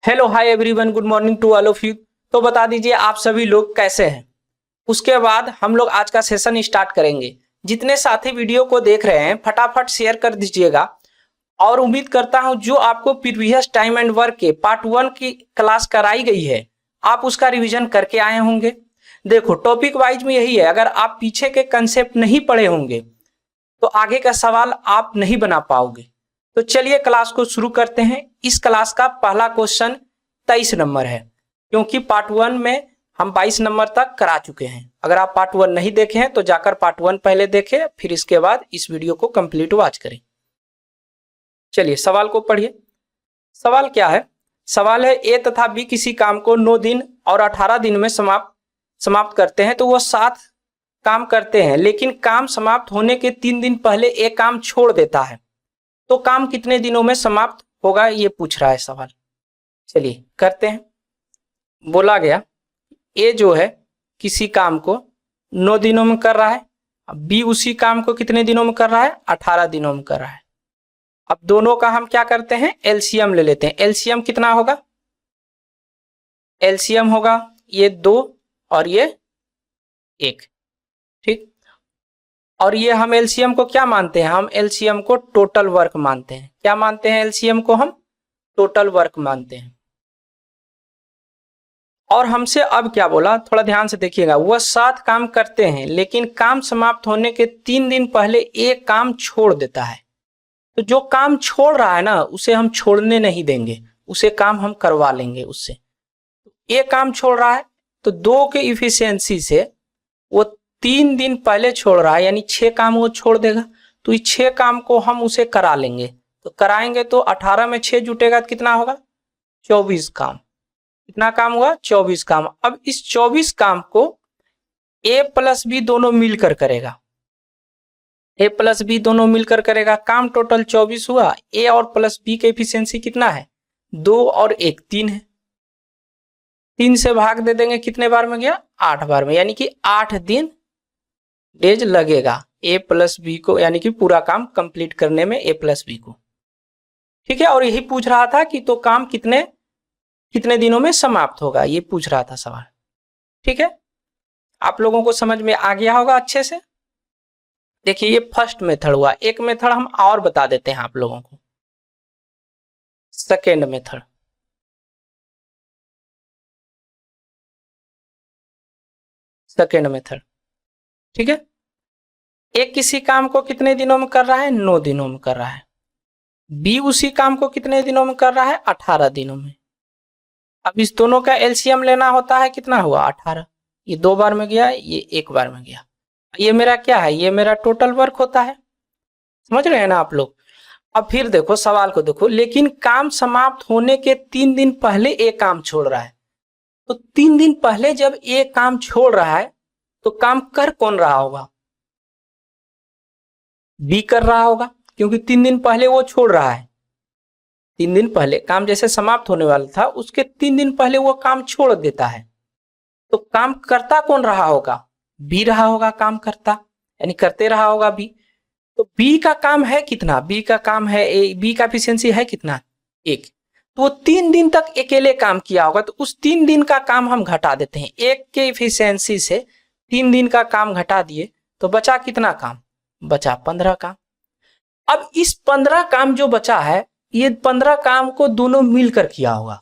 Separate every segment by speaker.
Speaker 1: Hello hi everyone, good morning to all of you. तो बता दीजिए आप सभी लोग कैसे हैं। उसके बाद हम लोग आज का सेशन स्टार्ट करेंगे। जितने साथी वीडियो को देख रहे हैं फटाफट शेयर कर दीजिएगा और उम्मीद करता हूं जो आपको प्रीवियस टाइम एंड वर्क के पार्ट 1 की क्लास कराई गई है आप उसका रिवीजन करके आए होंगे। देखो टॉपिक वाइज में यही है, अगर आप पीछे के कंसेप्ट नहीं पढ़े होंगे तो आगे का सवाल आप नहीं बना पाओगे। तो चलिए क्लास को शुरू करते हैं। इस क्लास का पहला क्वेश्चन 23 नंबर है, क्योंकि पार्ट 1 में हम 22 नंबर तक करा चुके हैं। अगर आप पार्ट 1 नहीं देखे हैं तो जाकर पार्ट 1 पहले देखें, फिर इसके बाद इस वीडियो को कंप्लीट वॉच करें। चलिए सवाल को पढ़िए। सवाल क्या है? सवाल है ए तथा बी किसी काम को 9 दिन और 18 दिन में समाप्त करते हैं, तो वह 7 काम करते हैं, लेकिन काम समाप्त होने के 3 दिन पहले एक काम छोड़ देता है, तो काम कितने दिनों में समाप्त होगा, ये पूछ रहा है सवाल। चलिए करते हैं। बोला गया ए जो है किसी काम को 9 दिनों में कर रहा है, बी उसी काम को कितने दिनों में कर रहा है, 18 दिनों में कर रहा है। अब दोनों का हम क्या करते हैं, एलसीएम ले लेते हैं। एलसीएम कितना होगा? एलसीएम होगा ये 2 और ये 1, ठीक। और ये हम एलसीएम को क्या मानते हैं? हम एलसीएम को टोटल वर्क मानते हैं। क्या मानते हैं? एलसीएम को हम टोटल वर्क मानते हैं। और हमसे अब क्या बोला, थोड़ा ध्यान से देखिएगा। वह 7 काम करते हैं, लेकिन काम समाप्त होने के 3 दिन पहले एक काम छोड़ देता है। तो जो काम छोड़ रहा है ना, उसे हम छोड़ने नहीं देंगे, उसे काम हम करवा लेंगे उससे। एक काम छोड़ रहा है तो 2 के इफिशियंसी से वो 3 दिन पहले छोड़ रहा है, यानी 6 काम वो छोड़ देगा। तो इस 6 काम को हम उसे करा लेंगे। तो कराएंगे तो 18 में 6 जुटेगा तो कितना होगा? 24 काम। कितना काम हुआ? 24 काम। अब इस 24 काम को ए प्लस बी दोनों मिलकर करेगा। ए प्लस बी दोनों मिलकर करेगा। काम टोटल 24 हुआ। ए और प्लस बी के एफिशिएंसी कितना है? 2 और 1 3 है। 3 से भाग दे देंगे, कितने बार में गया? 8 बार में, यानी कि 8 दिन डेज लगेगा ए प्लस बी को, यानी कि पूरा काम कंप्लीट करने में ए प्लस बी को, ठीक है। और यही पूछ रहा था कि तो काम कितने दिनों में समाप्त होगा, ये पूछ रहा था सवाल, ठीक है। आप लोगों को समझ में आ गया होगा अच्छे से। देखिए ये फर्स्ट मेथड हुआ। एक मेथड हम और बता देते हैं आप लोगों को, सेकेंड मेथड। सेकेंड मेथड, ठीक है। एक किसी काम को कितने दिनों में कर रहा है? 9 दिनों में कर रहा है। बी उसी काम को कितने दिनों में कर रहा है? 18 दिनों में। अब इस दोनों का एलसीएम लेना होता है, कितना हुआ? 18। ये 2 बार में गया, ये 1 बार में गया। ये मेरा क्या है? ये मेरा टोटल वर्क होता है। समझ रहे हैं ना आप लोग। अब फिर देखो सवाल को देखो, लेकिन काम समाप्त होने के 3 दिन पहले एक काम छोड़ रहा है। तो 3 दिन पहले जब एक काम छोड़ रहा है तो काम कर कौन रहा होगा? बी कर रहा होगा, क्योंकि 3 दिन पहले वो छोड़ रहा है। 3 दिन पहले काम जैसे समाप्त होने वाला था, उसके 3 दिन पहले वो काम छोड़ देता है। तो काम करता कौन रहा होगा? बी रहा होगा काम करता, यानी करते रहा होगा बी। तो बी का काम है कितना? बी का काम है बी का एफिशिएंसी है कितना? 1। तो वो 3 दिन तक अकेले काम किया होगा, तो उस 3 दिन का काम हम घटा देते हैं। 1 के एफिशिएंसी से 3 दिन का काम घटा दिए तो बचा कितना काम? बचा 15 काम। अब इस 15 काम जो बचा है, ये 15 काम को दोनों मिलकर किया होगा,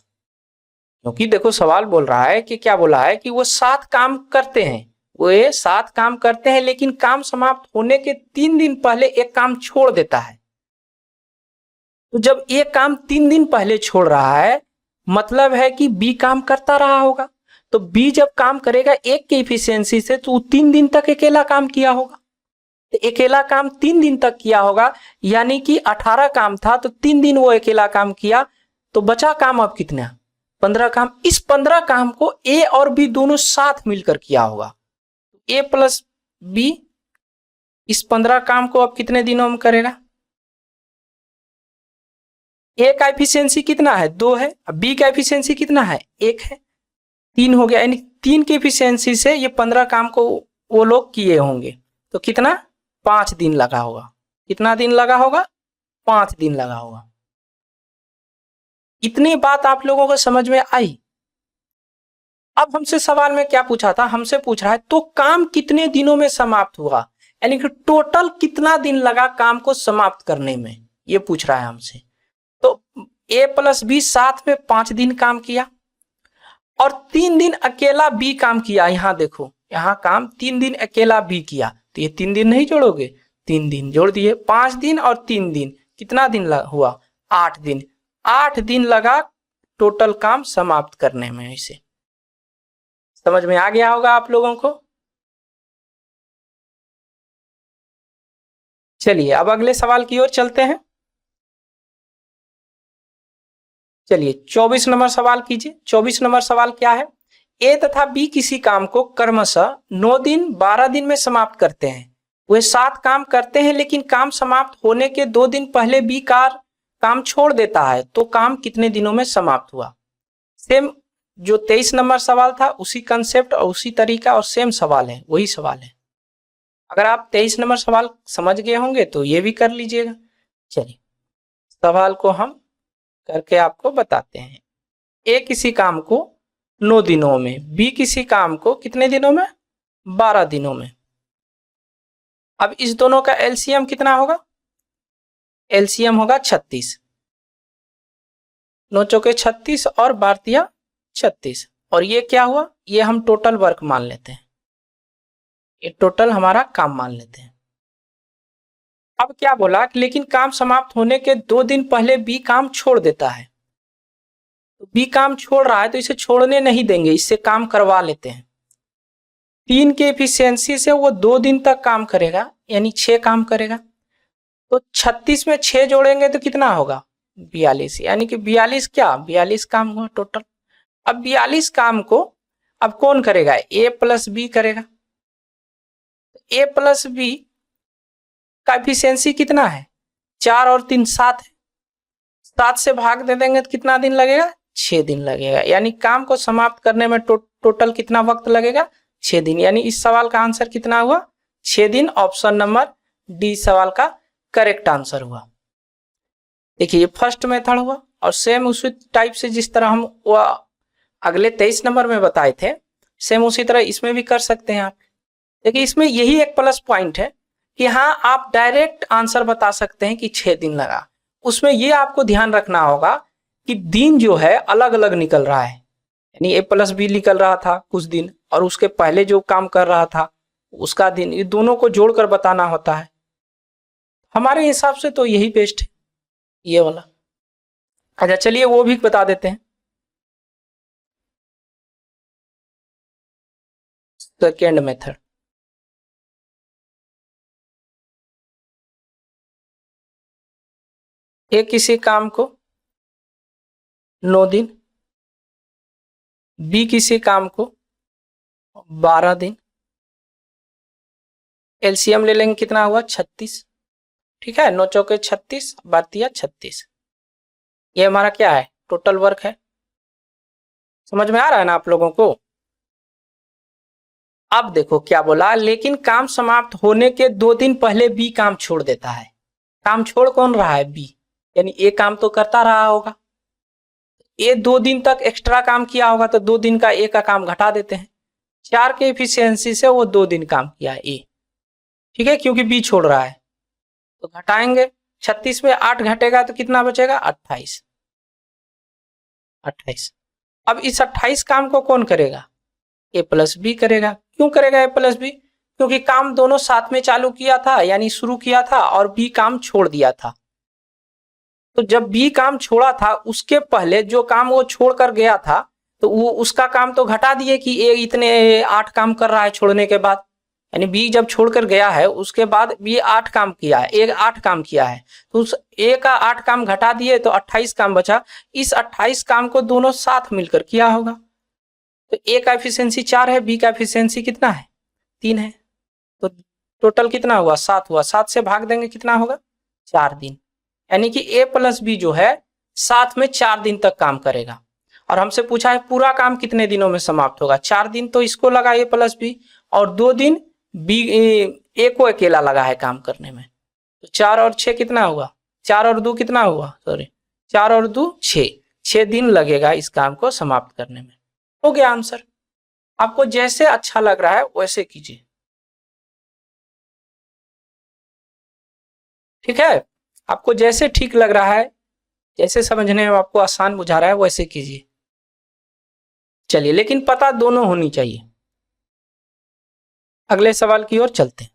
Speaker 1: क्योंकि देखो सवाल बोल रहा है कि क्या बोला है कि वो 7 काम करते हैं। वो ये 7 काम करते हैं, लेकिन काम समाप्त होने के 3 दिन पहले एक काम छोड़ देता है। तो जब एक काम 3 दिन पहले छोड़ रहा है, मतलब है कि बी काम करता रहा होगा। तो बी जब काम करेगा 1 के इफिशियंसी से, तो 3 दिन तक अकेला काम किया होगा। तो अकेला काम 3 दिन तक किया होगा, यानी कि 18 काम था तो 3 दिन वो अकेला काम किया, तो बचा काम अब कितना? 15 काम। इस 15 काम को ए और बी दोनों साथ मिलकर किया होगा। ए प्लस बी इस 15 काम को अब कितने दिनों में करेगा? ए का एफिशिएंसी कितना है? 2 है। अब बी का एफिशिएंसी कितना है? 1 है। 3 हो गया, यानी 3 की एफिशिएंसी से ये 15 काम को वो लोग किए होंगे। तो कितना? 5 दिन लगा होगा। कितना दिन लगा होगा? 5 दिन लगा होगा। इतनी बात आप लोगों को समझ में आई। अब हमसे सवाल में क्या पूछा था, हमसे पूछ रहा है तो काम कितने दिनों में समाप्त हुआ, यानी कि टोटल कितना दिन लगा काम को समाप्त करने में, ये पूछ रहा है हमसे। तो ए प्लस बी साथ में 5 दिन काम किया और 3 दिन अकेला बी काम किया। यहां देखो, यहां काम 3 दिन अकेला बी किया, तो ये 3 दिन नहीं जोड़ोगे, 3 दिन जोड़ दिए, 5 दिन और 3 दिन, कितना दिन हुआ, 8 दिन। 8 दिन लगा टोटल काम समाप्त करने में। इसे समझ में आ गया होगा आप लोगों को। चलिए अब अगले सवाल की ओर चलते हैं। चलिए 24 नंबर सवाल कीजिए। 24 नंबर सवाल क्या है, ए तथा बी किसी काम को क्रमशः 9 दिन 12 दिन में समाप्त करते हैं। वे 7 काम करते हैं लेकिन काम समाप्त होने के 2 दिन पहले बी काम छोड़ देता है, तो काम कितने दिनों में समाप्त हुआ। सेम जो 23 नंबर सवाल था उसी कंसेप्ट और उसी तरीका और सेम सवाल है, वही सवाल है। अगर आप 23 नंबर सवाल समझ गए होंगे तो ये भी कर लीजिएगा। चलिए सवाल को हम करके आपको बताते हैं। ए किसी काम को 9 दिनों में, बी किसी काम को कितने दिनों में, 12 दिनों में। अब इस दोनों का एलसीएम कितना होगा, एलसीएम होगा 36, 9 चौके 36 और 12 36, और ये क्या हुआ, ये हम टोटल वर्क मान लेते हैं, ये टोटल हमारा काम मान लेते हैं। अब क्या बोला कि लेकिन काम समाप्त होने के 2 दिन पहले बी काम छोड़ देता है। तो बी काम छोड़ रहा है तो इसे छोड़ने नहीं देंगे, इससे काम करवा लेते हैं। 3 के एफिशिएंसी से वो 2 दिन तक काम करेगा, यानी 6 काम करेगा। तो 36 में 6 जोड़ेंगे तो कितना होगा, 42, यानी कि 42 क्या, 42 काम हुआ टोटल। अब 42 काम को अब कौन करेगा, ए प्लस बी करेगा। ए प्लस बी का एफिशिएंसी कितना है, 4 और 3 7 है, 7 से भाग दे देंगे तो कितना दिन लगेगा, 6 दिन लगेगा। यानी काम को समाप्त करने में टोटल कितना वक्त लगेगा, 6 दिन। यानी इस सवाल का आंसर कितना हुआ, 6 दिन। ऑप्शन नंबर डी सवाल का करेक्ट आंसर हुआ। देखिए ये फर्स्ट मेथड हुआ, और सेम उसी टाइप से जिस तरह हम वो अगले 23 नंबर में बताए थे, सेम उसी तरह इसमें भी कर सकते हैं आप। देखिए इसमें यही एक प्लस पॉइंट है कि हाँ आप डायरेक्ट आंसर बता सकते हैं कि 6 दिन लगा। उसमें ये आपको ध्यान रखना होगा कि दिन जो है अलग अलग निकल रहा है, यानी ए प्लस बी निकल रहा था कुछ दिन, और उसके पहले जो काम कर रहा था उसका दिन, ये दोनों को जोड़कर बताना होता है। हमारे हिसाब से तो यही बेस्ट है, ये वाला। अच्छा चलिए वो भी बता देते हैं। सेकेंड मेथड, ए किसी काम को 9 दिन, बी किसी काम को 12 दिन, एलसीएम ले लेंगे कितना हुआ, 36, ठीक है, 9 चौके 36, 12 36, ये हमारा क्या है, टोटल वर्क है। समझ में आ रहा है ना आप लोगों को। अब देखो क्या बोला, लेकिन काम समाप्त होने के 2 दिन पहले बी काम छोड़ देता है। काम छोड़ कौन रहा है, बी, यानी ए काम तो करता रहा होगा, ए 2 दिन तक एक्स्ट्रा काम किया होगा, तो 2 दिन का ए का काम घटा देते हैं। 4 के एफिशिएंसी से वो 2 दिन काम किया है ए, ठीक है, क्योंकि बी छोड़ रहा है तो घटाएंगे। 36 में 8 घटेगा तो कितना बचेगा, 28, 28। अब इस 28 काम को कौन करेगा, ए प्लस बी करेगा। क्यों करेगा ए प्लस बी, क्योंकि काम दोनों साथ में चालू किया था, यानी शुरू किया था, और बी काम छोड़ दिया था। तो जब बी काम छोड़ा था उसके पहले जो काम वो छोड़कर गया था, तो वो उसका काम तो घटा दिए कि ए इतने 8 काम कर रहा है छोड़ने के बाद, यानी बी जब छोड़कर गया है उसके बाद बी 8 काम किया है, ए 8 काम किया है, तो उस ए का 8 काम घटा दिए तो 28 काम बचा। इस 28 काम को दोनों साथ मिलकर किया होगा। तो ए का एफिशिएंसी 4 है, बी का एफिशिएंसी कितना है, 3 है, तो टोटल कितना हुआ, 7 हुआ। 7 से भाग देंगे कितना होगा, 4 दिन। यानी कि ए प्लस बी जो है साथ में 4 दिन तक काम करेगा। और हमसे पूछा है पूरा काम कितने दिनों में समाप्त होगा, 4 दिन तो इसको लगा ए प्लस बी, और 2 दिन बी ए को अकेला लगा है काम करने में। तो 4 और 6 कितना हुआ, 4 और 2 कितना हुआ, सॉरी 4 और 2 6, 6 दिन लगेगा इस काम को समाप्त करने में। हो गया आंसर। आपको जैसे अच्छा लग रहा है वैसे कीजिए, ठीक है। आपको जैसे ठीक लग रहा है, जैसे समझने में आपको आसान बुझा रहा है वैसे कीजिए। चलिए, लेकिन पता दोनों होनी चाहिए। अगले सवाल की ओर चलते हैं।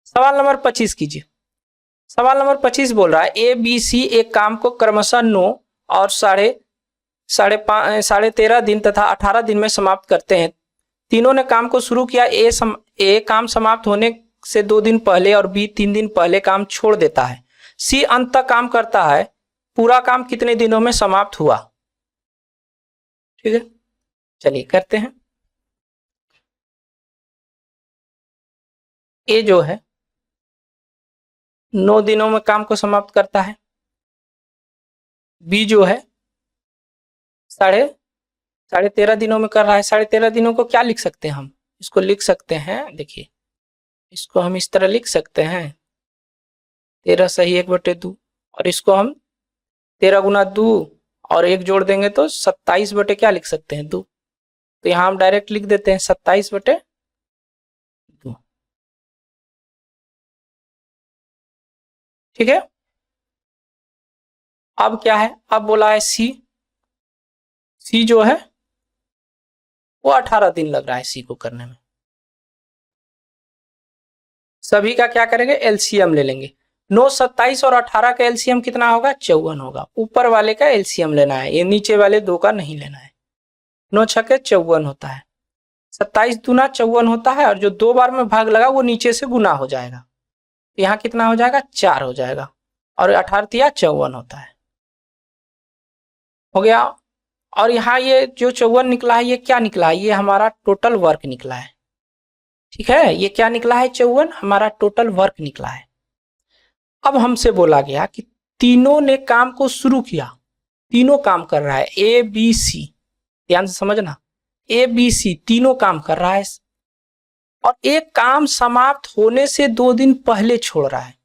Speaker 1: सवाल नंबर 25 कीजिए। सवाल नंबर 25 बोल रहा है ए बी सी एक काम को क्रमशः 9 और साढ़े 13 दिन तथा 18 दिन में समाप्त करते हैं। तीनों ने काम को शुरू किया। ए काम समाप्त होने से 2 दिन पहले और बी 3 दिन पहले काम छोड़ देता है। सी अंत तक काम करता है। पूरा काम कितने दिनों में समाप्त हुआ? ठीक है, चलिए करते हैं। ए जो है 9 दिनों में काम को समाप्त करता है। बी जो है साढ़े 13.5 दिनों में कर रहा है। 13.5 दिनों को क्या लिख सकते हैं हम? इसको लिख सकते हैं, देखिए इसको हम इस तरह लिख सकते हैं 13 सही 1/2, और इसको हम 13 गुना 2 और 1 जोड़ देंगे तो 27 बटे क्या लिख सकते हैं 2। तो यहाँ हम डायरेक्ट लिख देते हैं 27/2। ठीक है, अब क्या है? अब बोला है सी जो है वो 18 दिन लग रहा है सी को करने में। सभी का क्या करेंगे? एलसीएम ले लेंगे। 9, 27 और 18 का एलसीएम कितना होगा? 54 होगा। ऊपर वाले का एलसीएम लेना है, ये नीचे वाले 2 का नहीं लेना है। 9 छक्के 54 होता है। 27 दूना 54 होता है, और जो 2 बार में भाग लगा वो नीचे से गुना हो जाएगा। यहाँ कितना हो जाएगा? 4 हो जाएगा, और 18 तिया 54 होता है। हो गया। और यहाँ ये जो 54 निकला है ये क्या निकला है? ये हमारा टोटल वर्क निकला है। ठीक है, ये क्या निकला है? 54 हमारा टोटल वर्क निकला है। अब हमसे बोला गया कि तीनों ने काम को शुरू किया। तीनों काम कर रहा है, ए बी सी, ध्यान से समझना, ए बी सी तीनों काम कर रहा है, और एक काम समाप्त होने से 2 दिन पहले छोड़ रहा है।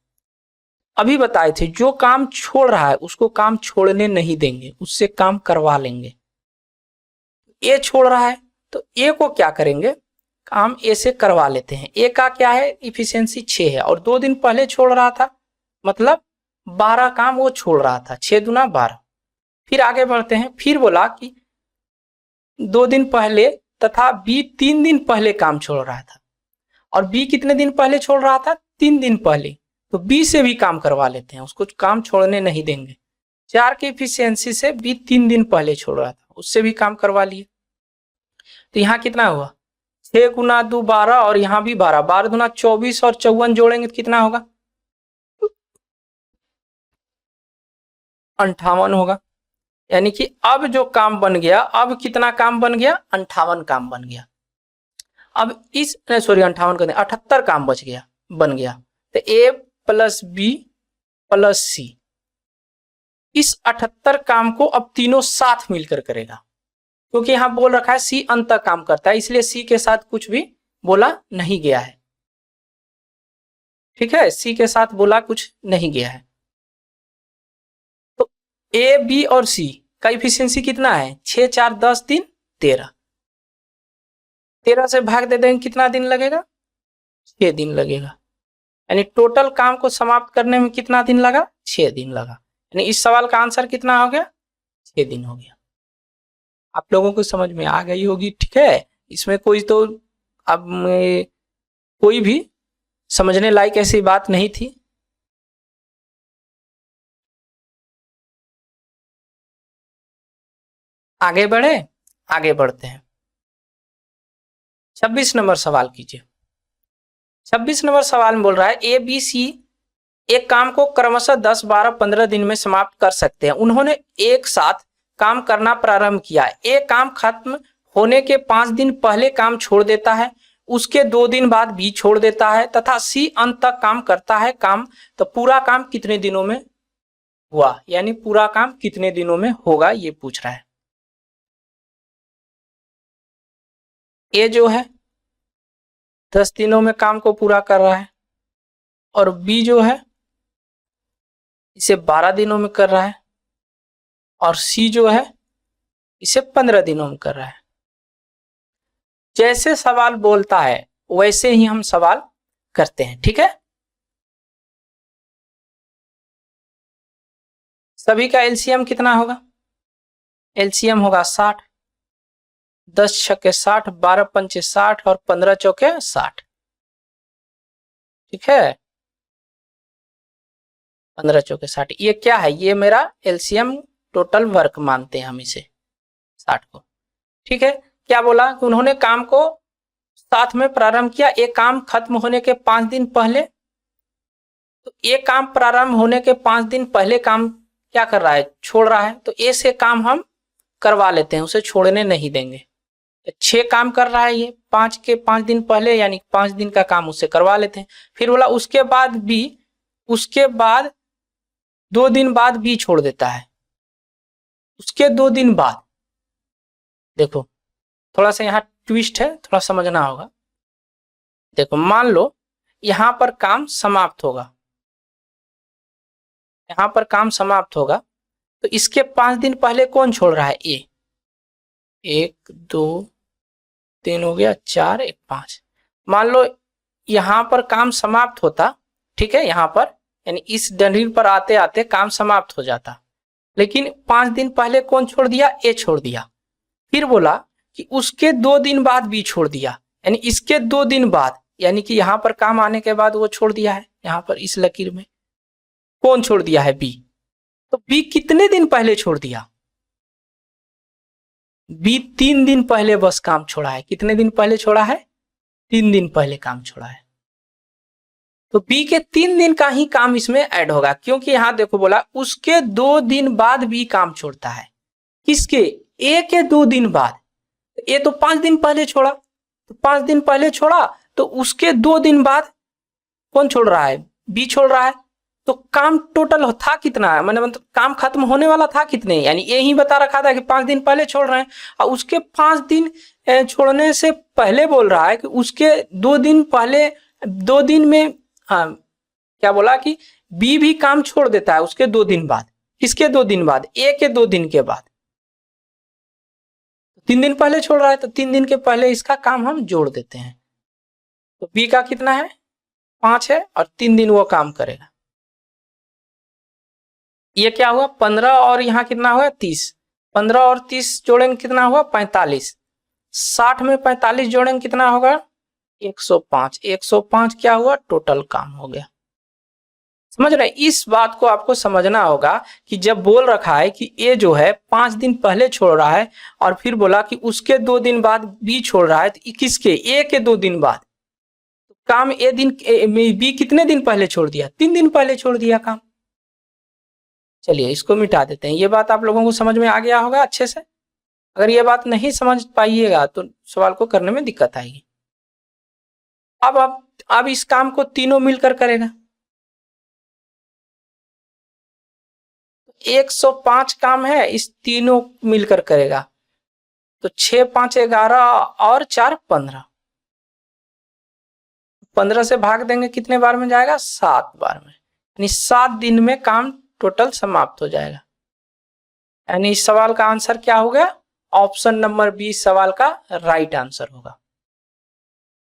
Speaker 1: अभी बताए थे जो काम छोड़ रहा है उसको काम छोड़ने नहीं देंगे, उससे काम करवा लेंगे। ए छोड़ रहा है तो ए को क्या करेंगे? काम ए से करवा लेते हैं। ए का क्या है? इफिशियंसी 6 है, और 2 दिन पहले छोड़ रहा था, मतलब 12 काम वो छोड़ रहा था। 6 दूना 12। फिर आगे बढ़ते हैं। फिर बोला कि 2 दिन पहले तथा बी 3 दिन पहले काम छोड़ रहा था, और बी कितने दिन पहले छोड़ रहा था? 3 दिन पहले। तो बी से भी काम करवा लेते हैं, उसको काम छोड़ने नहीं देंगे। 4 की इफिशियंसी से बी 3 दिन पहले छोड़ रहा था, उससे भी काम करवा लिए। तो यहाँ कितना हुआ? 6 गुना 2 12, और यहाँ भी 12। 12 दूना 24, और 54 जोड़ेंगे तो कितना होगा? 58 होगा। यानी कि अब जो काम बन गया, अब कितना काम बन गया? 58 काम बन गया। अब इस 58 का 78 काम बन गया। तो ए प्लस बी प्लस सी, इस 78 काम को अब तीनों साथ मिलकर करेगा, क्योंकि यहां बोल रखा है सी अंत तक काम करता है, इसलिए सी के साथ कुछ भी बोला नहीं गया है। ठीक है, सी के साथ बोला कुछ नहीं गया है। तो ए बी और सी का इफिशियंसी कितना है? 6 4 10 3 13। 13 से भाग दे देंगे, कितना दिन लगेगा? 6 दिन लगेगा। यानी टोटल काम को समाप्त करने में कितना दिन लगा? 6 दिन लगा। यानी इस सवाल का आंसर कितना हो गया? 6 दिन हो गया। आप लोगों को समझ में आ गई होगी। ठीक है, इसमें कोई तो अब कोई भी समझने लायक ऐसी बात नहीं थी। आगे बढ़े, आगे बढ़ते हैं। 26 नंबर सवाल कीजिए। 26 नंबर सवाल में बोल रहा है ए बी सी एक काम को क्रमशः 10 12 15 दिन में समाप्त कर सकते हैं। उन्होंने एक साथ काम करना प्रारंभ किया। ए काम खत्म होने के 5 दिन पहले काम छोड़ देता है, उसके 2 दिन बाद बी छोड़ देता है, तथा सी अंत तक काम करता है। काम तो पूरा काम कितने दिनों में हुआ? यानी पूरा काम कितने दिनों में होगा, ये पूछ रहा है। ए जो है 10 दिनों में काम को पूरा कर रहा है, और बी जो है इसे 12 दिनों में कर रहा है। और सी जो है इसे 15 दिनों में कर रहा है। जैसे सवाल बोलता है वैसे ही हम सवाल करते हैं, ठीक है। सभी का एलसीएम कितना होगा? एलसीएम होगा 60। 10 छक्के 60, 12 पंचे 60 और 15 चौके 60, ठीक है। 15 चौके 60, ये क्या है? ये मेरा एलसीएम टोटल वर्क मानते हैं हम इसे 60 को, ठीक है। क्या बोला कि उन्होंने काम को साथ में प्रारंभ किया, एक काम खत्म होने के 5 दिन पहले। तो एक काम प्रारंभ होने के 5 दिन पहले काम क्या कर रहा है? छोड़ रहा है। तो ए से काम हम करवा लेते हैं, उसे छोड़ने नहीं देंगे। 6 काम कर रहा है ये 5 के 5 दिन पहले, यानी 5 दिन का काम उससे करवा लेते हैं। फिर बोला उसके बाद बी, उसके बाद 2 दिन बाद बी छोड़ देता है। उसके 2 दिन बाद, देखो थोड़ा सा यहाँ ट्विस्ट है, थोड़ा समझना होगा। देखो मान लो यहां पर काम समाप्त होगा, यहां पर काम समाप्त होगा, तो इसके 5 दिन पहले कौन छोड़ रहा है? ए। 1 2 3 हो गया, 4 1 5। मान लो यहां पर काम समाप्त होता, ठीक है, यहां पर यानी इस डंडील पर आते आते काम समाप्त हो जाता, लेकिन 5 दिन पहले कौन छोड़ दिया? ए छोड़ दिया। फिर बोला कि उसके 2 दिन बाद बी छोड़ दिया, यानी इसके 2 दिन बाद, यानी कि यहां पर काम आने के बाद वो छोड़ दिया है। यहां पर इस लकीर में कौन छोड़ दिया है? बी। तो बी कितने दिन पहले छोड़ दिया? बी 3 दिन पहले बस काम छोड़ा है। कितने दिन पहले छोड़ा है? 3 दिन पहले काम छोड़ा है। तो बी के 3 दिन का ही काम इसमें ऐड होगा, क्योंकि यहां देखो बोला उसके 2 दिन बाद बी काम छोड़ता है। किसके? ए के 2 दिन बाद। ए तो 5 दिन पहले छोड़ा, तो 5 दिन पहले छोड़ा, तो उसके 2 दिन बाद कौन छोड़ रहा है? बी छोड़ रहा है। तो काम टोटल था कितना है? मतलब काम खत्म होने वाला था कितने? यानी ये ही बता रखा था कि 5 दिन पहले छोड़ रहे हैं, और उसके 5 दिन छोड़ने से पहले बोल रहा है कि उसके 2 दिन पहले, 2 दिन में, हाँ क्या बोला कि बी भी काम छोड़ देता है उसके 2 दिन बाद। किसके 2 दिन बाद? ए के 2 दिन के बाद। 3 दिन पहले छोड़ रहा है, तो 3 दिन के पहले इसका काम हम जोड़ देते हैं। तो बी का कितना है? 5 है, और 3 दिन वो काम करेगा। ये क्या हुआ? 15 और यहाँ कितना हुआ? 30। 15 और 30 जोड़ेंगे कितना हुआ? 45। 60 में 45 जोड़ेंगे कितना होगा? 105। 105 क्या हुआ? टोटल काम हो गया। समझ रहे? इस बात को आपको समझना होगा कि जब बोल रखा है कि ए जो है 5 दिन पहले छोड़ रहा है, और फिर बोला कि उसके 2 दिन बाद बी छोड़ रहा है, तो किसके? ए के 2 दिन बाद। तो काम ए दिन, बी कितने दिन पहले छोड़ दिया? 3 दिन पहले छोड़ दिया काम। चलिए इसको मिटा देते हैं। ये बात आप लोगों को समझ में आ गया होगा अच्छे से। अगर ये बात नहीं समझ पाइएगा तो सवाल को करने में दिक्कत आएगी। अब इस काम को तीनों मिलकर करेगा। 105 काम है, इस तीनों मिलकर करेगा। तो 6 5 11 और 4 15। 15 से भाग देंगे कितने बार में जाएगा? 7 बार में, यानी 7 दिन में काम टोटल समाप्त हो जाएगा। यानी इस सवाल का आंसर क्या हो गया? ऑप्शन नंबर 20 सवाल का राइट आंसर होगा।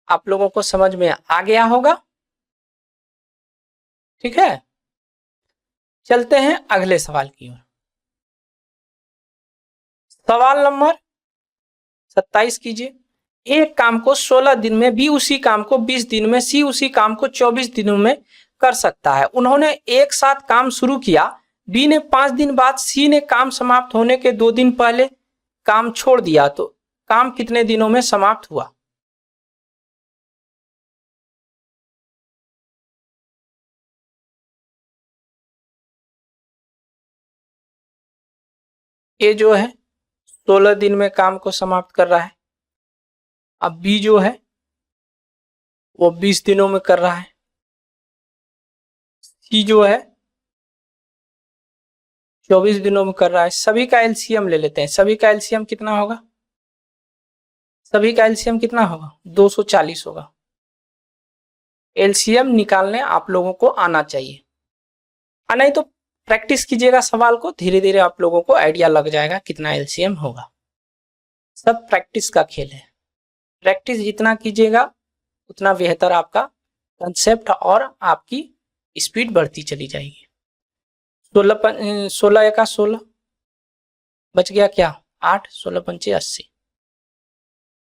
Speaker 1: आप लोगों को समझ में आ गया होगा, ठीक है। चलते हैं अगले सवाल की ओर। सवाल नंबर 27 कीजिए। एक काम को 16 दिन में, बी उसी काम को 20 दिन में, सी उसी काम को 24 दिनों में कर सकता है। उन्होंने एक साथ काम शुरू किया। बी ने 5 दिन बाद, सी ने काम समाप्त होने के 2 दिन पहले काम छोड़ दिया, तो काम कितने दिनों में समाप्त हुआ? ए जो है 16 दिन में काम को समाप्त कर रहा है। अब बी जो है वो 20 दिनों में कर रहा है। सी जो है 24 दिनों में कर रहा है। सभी का एलसीएम ले लेते हैं। सभी का एलसीएम कितना होगा? सभी का एलसीएम कितना होगा? 240 होगा। एलसीएम निकालने आप लोगों को आना चाहिए, नहीं तो प्रैक्टिस कीजिएगा सवाल को, धीरे धीरे आप लोगों को आइडिया लग जाएगा कितना एलसीएम होगा। सब प्रैक्टिस का खेल है, प्रैक्टिस जितना कीजिएगा उतना बेहतर आपका कंसेप्ट और आपकी स्पीड बढ़ती चली जाएगी। 16 एका 16 बच गया क्या 8, 16 पंचे 80,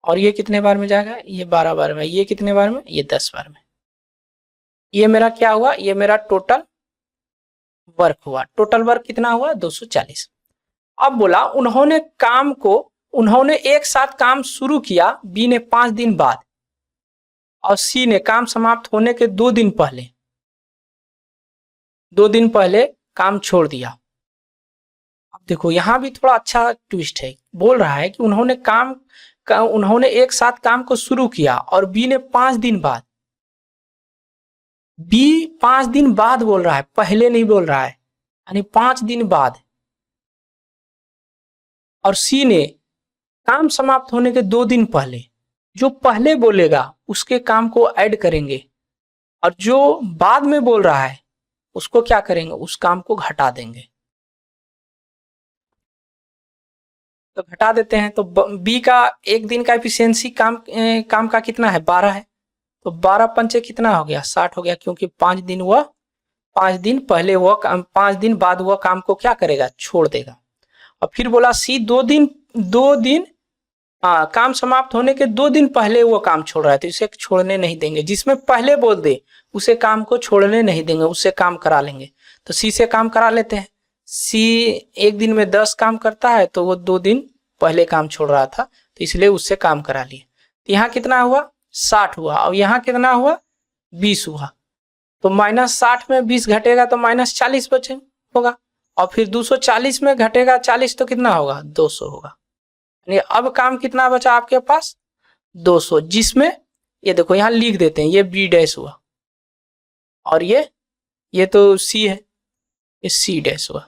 Speaker 1: और ये कितने बार में जाएगा, ये 12 बार में, ये कितने बार में, ये 10 बार में। ये मेरा क्या हुआ, ये मेरा टोटल वर्क हुआ। टोटल वर्क कितना हुआ 240। अब बोला उन्होंने एक साथ काम शुरू किया, बी ने 5 दिन बाद और सी ने काम समाप्त होने के 2 दिन पहले काम छोड़ दिया। अब देखो यहां भी थोड़ा अच्छा ट्विस्ट है, बोल रहा है कि उन्होंने एक साथ काम को शुरू किया और बी ने 5 दिन बाद, बी 5 दिन बाद बोल रहा है, पहले नहीं बोल रहा है, यानी 5 दिन बाद, और सी ने काम समाप्त होने के 2 दिन पहले। जो पहले बोलेगा उसके काम को ऐड करेंगे और जो बाद में बोल रहा है उसको क्या करेंगे, उस काम को घटा देंगे। तो घटा देते हैं, तो बी का एक दिन का एफिशिएंसी काम का कितना है 12 है, तो 12 पंचे कितना हो गया 60 हो गया, क्योंकि 5 दिन बाद वह काम को क्या करेगा, छोड़ देगा। और फिर बोला सी 2 दिन काम समाप्त होने के 2 दिन पहले वो काम छोड़ रहा है, तो इसे छोड़ने नहीं देंगे। जिसमें पहले बोल दे उसे काम को छोड़ने नहीं देंगे, उससे काम करा लेंगे। तो सी से काम करा लेते हैं। सी एक दिन में 10 काम करता है, तो वो 2 दिन पहले काम छोड़ रहा था, तो इसलिए उससे काम करा लिए। तो यहाँ कितना हुआ 60 हुआ, और यहाँ कितना हुआ 20 हुआ। तो -60 में 20 घटेगा तो -40 बचे होगा, और फिर 240 में घटेगा 40 तो कितना होगा 200 होगा। यानी अब काम कितना बचा आपके पास 200, जिसमें ये देखो यहाँ लिख देते हैं, ये बी डैश हुआ और ये तो सी है, ये सी डैश हुआ।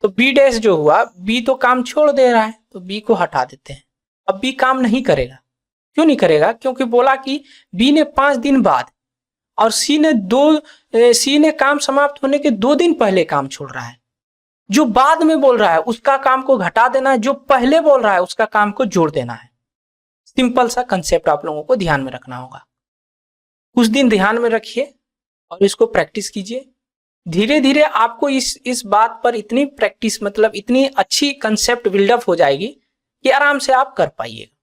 Speaker 1: तो बी डैश जो हुआ, बी तो काम छोड़ दे रहा है, तो बी को हटा देते हैं। अब बी काम नहीं करेगा, क्यों नहीं करेगा, क्योंकि बोला कि बी ने 5 दिन बाद और सी ने काम समाप्त होने के 2 दिन पहले काम छोड़ रहा है। जो बाद में बोल रहा है उसका काम को घटा देना है, जो पहले बोल रहा है उसका काम को जोड़ देना है। सिंपल सा कंसेप्ट आप लोगों को ध्यान में रखना होगा। कुछ दिन ध्यान में रखिए और इसको प्रैक्टिस कीजिए। धीरे धीरे आपको इस बात पर इतनी प्रैक्टिस, मतलब इतनी अच्छी कंसेप्ट बिल्डअप हो जाएगी कि आराम से आप कर पाइएगा,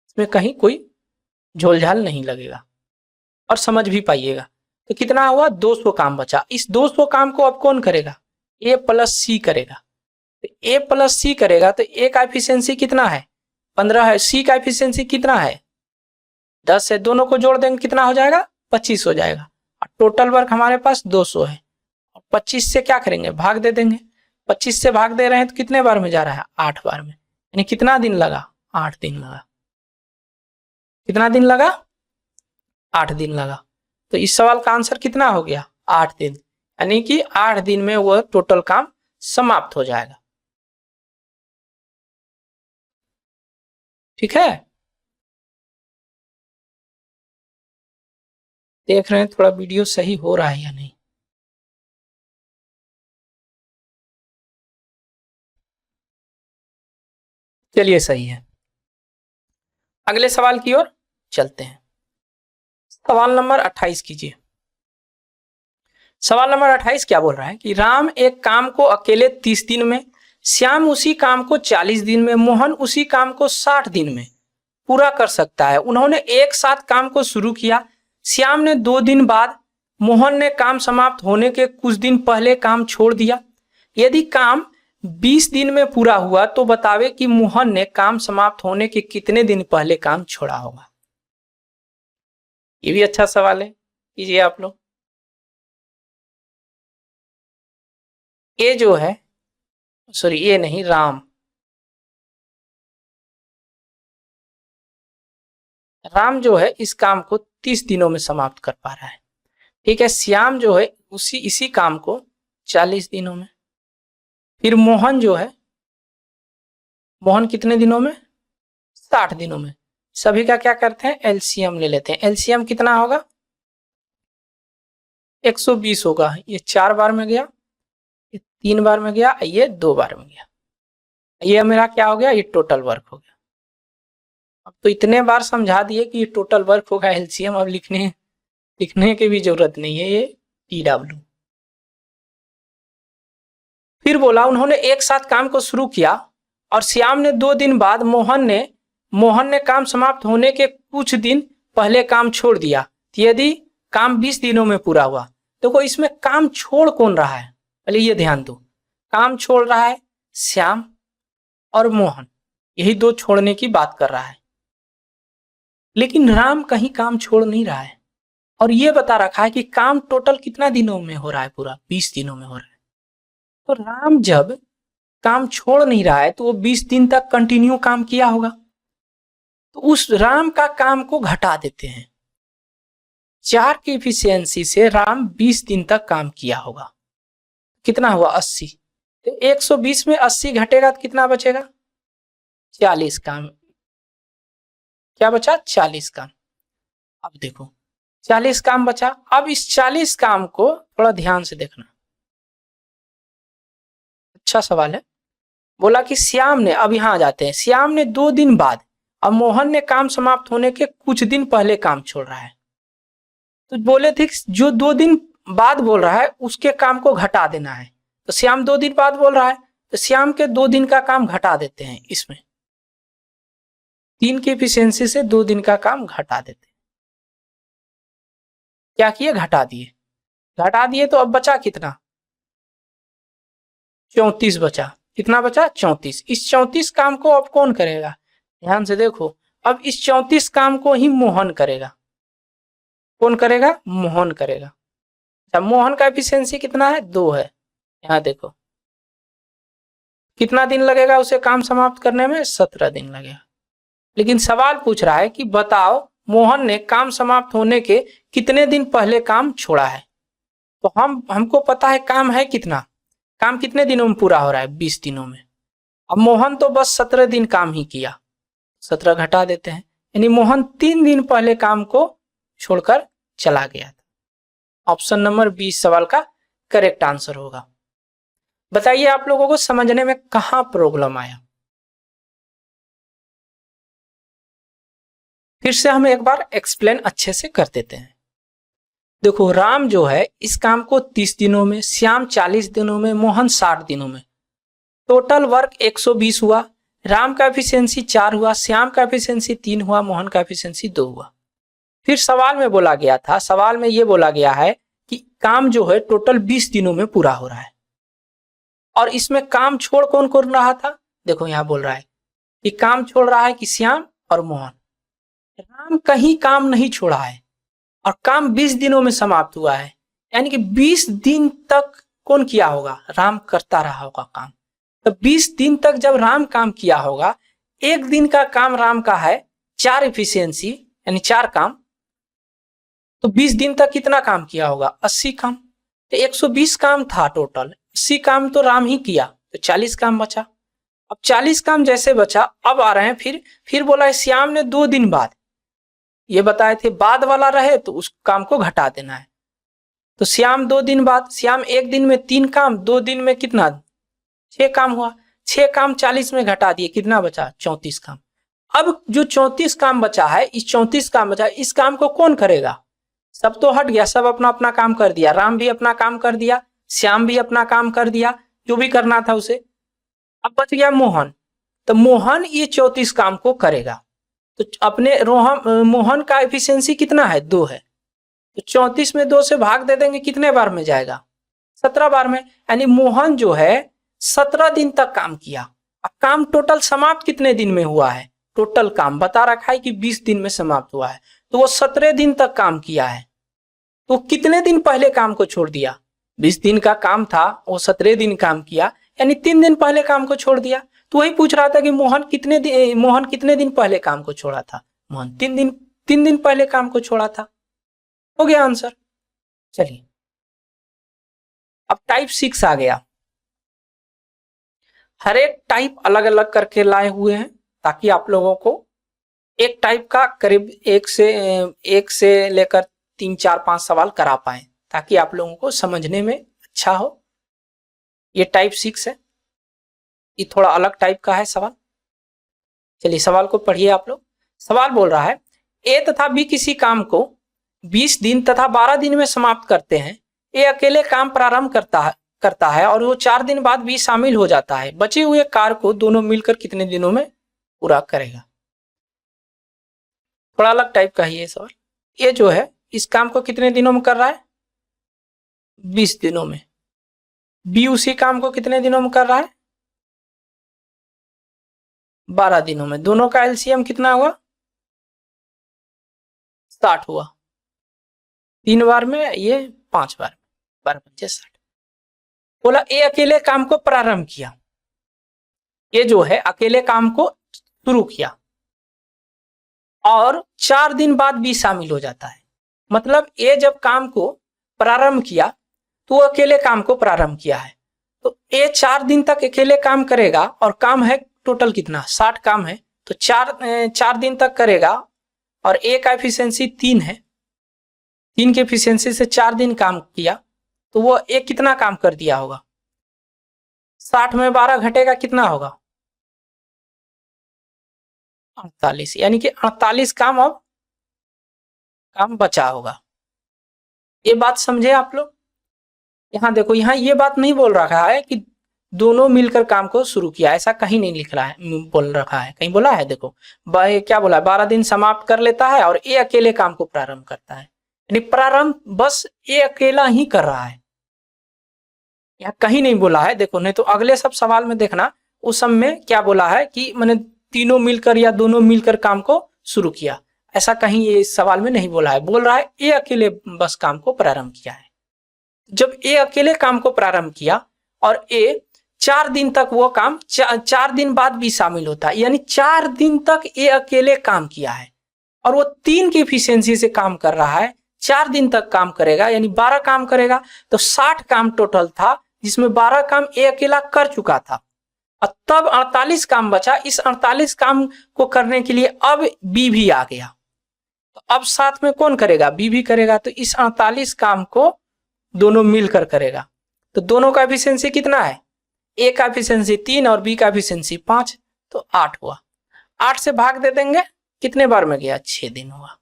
Speaker 1: इसमें कहीं कोई झोलझाल नहीं लगेगा और समझ भी पाइएगा। तो कितना हुआ 200 काम बचा। इस 200 काम को अब कौन करेगा, ए प्लस सी करेगा। तो ए प्लस सी करेगा तो ए का एफिशिएंसी कितना है 15 है, सी का एफिशिएंसी कितना है 10 है, दोनों को जोड़ देंगे कितना हो जाएगा 25 हो जाएगा। और टोटल वर्क हमारे पास 200 है, और 25 से क्या करेंगे भाग दे देंगे। 25 से भाग दे रहे हैं तो कितने बार में जा रहा है 8 बार में, यानी कितना दिन लगा 8 दिन लगा। कितना दिन लगा 8 दिन लगा। तो इस सवाल का आंसर कितना हो गया 8 दिन, यानी कि 8 दिन में वह टोटल काम समाप्त हो जाएगा। ठीक है, देख रहे हैं थोड़ा वीडियो सही हो रहा है या नहीं। चलिए सही है, अगले सवाल की ओर चलते हैं। सवाल नंबर 28 कीजिए। सवाल नंबर 28 क्या बोल रहा है कि राम एक काम को अकेले 30 दिन में, श्याम उसी काम को 40 दिन में, मोहन उसी काम को 60 दिन में पूरा कर सकता है। उन्होंने एक साथ काम को शुरू किया, श्याम ने 2 दिन बाद, मोहन ने काम समाप्त होने के कुछ दिन पहले काम छोड़ दिया। यदि काम 20 दिन में पूरा हुआ तो बतावे कि मोहन ने काम समाप्त होने के कितने दिन पहले काम छोड़ा होगा। ये भी अच्छा सवाल है, कीजिए आप लोग। ये जो है, सॉरी ये नहीं, राम जो है इस काम को 30 दिनों में समाप्त कर पा रहा है। ठीक है, श्याम जो है इसी काम को 40 दिनों में। फिर मोहन जो है, मोहन कितने दिनों में 60 दिनों में। सभी का क्या करते हैं एलसीएम ले लेते हैं। एलसीएम कितना होगा 120 होगा, ये 4 बार में गया ये 3 बार में गया, ये 2 बार में गया, ये मेरा क्या हो गया, ये टोटल वर्क हो गया। अब तो इतने बार समझा दिए कि ये टोटल वर्क होगा एलसीएम, अब लिखने की भी जरूरत नहीं है, ये TW। फिर बोला उन्होंने एक साथ काम को शुरू किया और श्याम ने 2 दिन बाद मोहन ने काम समाप्त होने के कुछ दिन पहले काम छोड़ दिया। यदि काम 20 दिनों में पूरा हुआ, देखो इसमें काम छोड़ कौन रहा है, पहले ये ध्यान दो, काम छोड़ रहा है श्याम और मोहन, यही 2 छोड़ने की बात कर रहा है। लेकिन राम कहीं काम छोड़ नहीं रहा है और ये बता रखा है कि काम टोटल कितना दिनों में हो रहा है, पूरा 20 दिनों में हो रहा है। तो राम जब काम छोड़ नहीं रहा है तो वो 20 दिन तक कंटिन्यू काम किया होगा, तो उस राम का काम को घटा देते हैं। 4 की एफिशिएंसी से राम 20 दिन तक काम किया होगा, कितना हुआ 80, तो 120 में 80 घटेगा तो कितना बचेगा, 40 काम, क्या बचा 40 काम। अब देखो 40 काम बचा, अब इस 40 काम को थोड़ा ध्यान से देखना, अच्छा सवाल है। बोला कि श्याम ने, अब यहां आ जाते हैं, श्याम ने 2 दिन बाद, अब मोहन ने काम समाप्त होने के कुछ दिन पहले काम छोड़ रहा है, तो बोले थे जो 2 दिन बाद बोल रहा है उसके काम को घटा देना है, तो श्याम 2 दिन बाद बोल रहा है तो श्याम के 2 दिन का काम घटा देते हैं, इसमें 3 की एफिशिएंसी से 2 दिन का काम घटा देते हैं। क्या किए, घटा दिए तो अब बचा कितना, 34 बचा, कितना बचा 34। इस 34 काम को अब कौन करेगा, ध्यान से देखो, अब इस 34 काम को ही मोहन करेगा, कौन करेगा, मोहन करेगा। अच्छा, मोहन का एफिशिएंसी कितना है, 2 है, यहां देखो कितना दिन लगेगा उसे काम समाप्त करने में, 17 दिन लगेगा। लेकिन सवाल पूछ रहा है कि बताओ मोहन ने काम समाप्त होने के कितने दिन पहले काम छोड़ा है, तो हमको पता है काम है कितना, काम कितने दिनों में पूरा हो रहा है, 20 दिनों में। अब मोहन तो बस 17 दिन काम ही किया, 17 घटा देते हैं, यानी मोहन 3 दिन पहले काम को छोड़कर चला गया था। ऑप्शन नंबर 20 सवाल का करेक्ट आंसर होगा। बताइए आप लोगों को समझने में कहां प्रॉब्लम आया। फिर से हम एक बार एक्सप्लेन अच्छे से कर देते हैं। देखो राम जो है इस काम को 30 दिनों में, श्याम 40 दिनों में, मोहन 60 दिनों में, टोटल वर्क 120 हुआ। राम का एफिशिएंसी 4 हुआ, श्याम का एफिशिएंसी 3 हुआ, मोहन का एफिशिएंसी 2 हुआ। फिर सवाल में बोला गया था, सवाल में ये बोला गया है कि काम जो है टोटल 20 दिनों में पूरा हो रहा है, और इसमें काम छोड़ कौन कौन रहा था, देखो यहां बोल रहा है कि काम छोड़ रहा है कि श्याम और मोहन। राम कहीं काम नहीं छोड़ा है और काम 20 दिनों में समाप्त हुआ है, यानी कि 20 दिन तक कौन किया होगा, राम करता रहा होगा काम। तो 20 दिन तक जब राम काम किया होगा, एक दिन का काम राम का है 4 एफिशिएंसी, यानी 4 काम, तो 20 दिन तक कितना काम किया होगा, 80 काम। तो 120 काम था टोटल, 80 काम तो राम ही किया, तो 40 काम बचा। अब 40 काम जैसे बचा, अब आ रहे हैं फिर बोला है श्याम ने 2 दिन बाद, ये बताए थे बाद वाला रहे तो उस काम को घटा देना है। तो श्याम 2 दिन बाद, श्याम एक दिन में 3 काम, 2 दिन में कितना 6 काम हुआ, 6 काम 40 में घटा दिए, कितना बचा 34 काम। अब जो 34 काम बचा है, इस 34 काम बचा, इस काम को कौन करेगा, सब तो हट गया, सब अपना अपना काम कर दिया, राम भी अपना काम कर दिया, श्याम भी अपना काम कर दिया, जो भी करना था उसे। अब बच गया मोहन, तो मोहन ये 34 काम को करेगा। तो अपने मोहन का एफिशिएंसी कितना है, 2 है, तो 34 में 2 से भाग दे देंगे, कितने बार में जाएगा, 17 बार में, यानी मोहन जो है 17 दिन तक काम किया। अब काम टोटल समाप्त कितने दिन में हुआ है, टोटल काम बता रखा है कि 20 दिन में समाप्त हुआ है, तो वो 17 दिन तक काम किया है। तो कितने दिन पहले काम को छोड़ दिया, 20 दिन का काम था, वो 17 दिन काम किया, यानी 3 दिन पहले काम को छोड़ दिया। तो वही पूछ रहा था कि मोहन कितने दिन पहले काम को छोड़ा था, मोहन 3 दिन पहले काम को छोड़ा था। हो गया आंसर। चलिए अब टाइप 6 आ गया। हर एक टाइप अलग अलग करके लाए हुए हैं ताकि आप लोगों को एक टाइप का करीब एक से लेकर 3 4 5 सवाल करा पाए, ताकि आप लोगों को समझने में अच्छा हो। ये टाइप 6 है, ये थोड़ा अलग टाइप का है सवाल। चलिए सवाल को पढ़िए आप लोग। सवाल बोल रहा है ए तथा बी किसी काम को 20 दिन तथा 12 दिन में समाप्त करते हैं। ए अकेले काम प्रारंभ करता है और वो 4 दिन बाद बी शामिल हो जाता है। बचे हुए कार्य को दोनों मिलकर कितने दिनों में पूरा करेगा? थोड़ा अलग टाइप का है ये सवाल। ये जो है इस काम को कितने दिनों में कर रहा है? 20 दिनों में। बी उसी काम को कितने दिनों में कर रहा है? 12 दिनों में। दोनों का एलसीएम कितना हुआ? 60 हुआ। 3 बार में, ये 5 बार में, 12 60। बोला ए अकेले काम को प्रारंभ किया, ये जो है अकेले काम को शुरू किया और 4 दिन बाद बी शामिल हो जाता है। मतलब ए जब काम को प्रारंभ किया तो वो अकेले काम को प्रारंभ किया है, तो ए 4 दिन तक अकेले काम करेगा और काम है टोटल कितना? 60 काम है, तो 4 दिन तक करेगा और ए का एफिशिएंसी 3 है। 3 की एफिशिएंसी से 4 दिन काम किया तो वो ए कितना काम कर दिया होगा? 60 में 12 घटेगा, कितना होगा? 48। यानी कि 48 काम अब काम बचा होगा। ये बात समझे आप लोग? यहां देखो, यहां ये बात नहीं बोल रखा है कि दोनों मिलकर काम को शुरू किया, ऐसा कहीं नहीं लिख रहा है, बोल रखा है। कहीं बोला है? देखो क्या बोला है? 12 दिन समाप्त कर लेता है और ये अकेले काम को प्रारंभ करता है। यानी प्रारंभ बस ये अकेला ही कर रहा है, यहाँ कहीं नहीं बोला है। देखो, नहीं तो अगले सब सवाल में देखना, उस सब में क्या बोला है कि मैंने तीनों मिलकर या दोनों मिलकर काम को शुरू किया, ऐसा कहीं ये इस सवाल में नहीं बोला है। बोल रहा है ये अकेले बस काम को प्रारंभ किया है। जब ए अकेले काम को प्रारंभ किया और ए 4 दिन तक वो काम 4 दिन बाद भी शामिल होता है, यानी 4 दिन तक ए अकेले काम किया है और वो 3 की एफिशिएंसी से काम कर रहा है। 4 दिन तक काम करेगा यानी 12 काम करेगा, तो 60 काम टोटल था, जिसमें 12 काम ए अकेला कर चुका था और तब 48 काम बचा। इस 48 काम को करने के लिए अब बी भी आ गया, तो अब साथ में कौन करेगा? बी भी करेगा। तो इस 48 काम को दोनों मिलकर करेगा, तो दोनों का एफिशिएंसी कितना है? ए का एफिशिएंसी 3 और बी का एफिशिएंसी 5, तो 8 हुआ। 8 से भाग दे देंगे, कितने बार में गया? 6 दिन हुआ।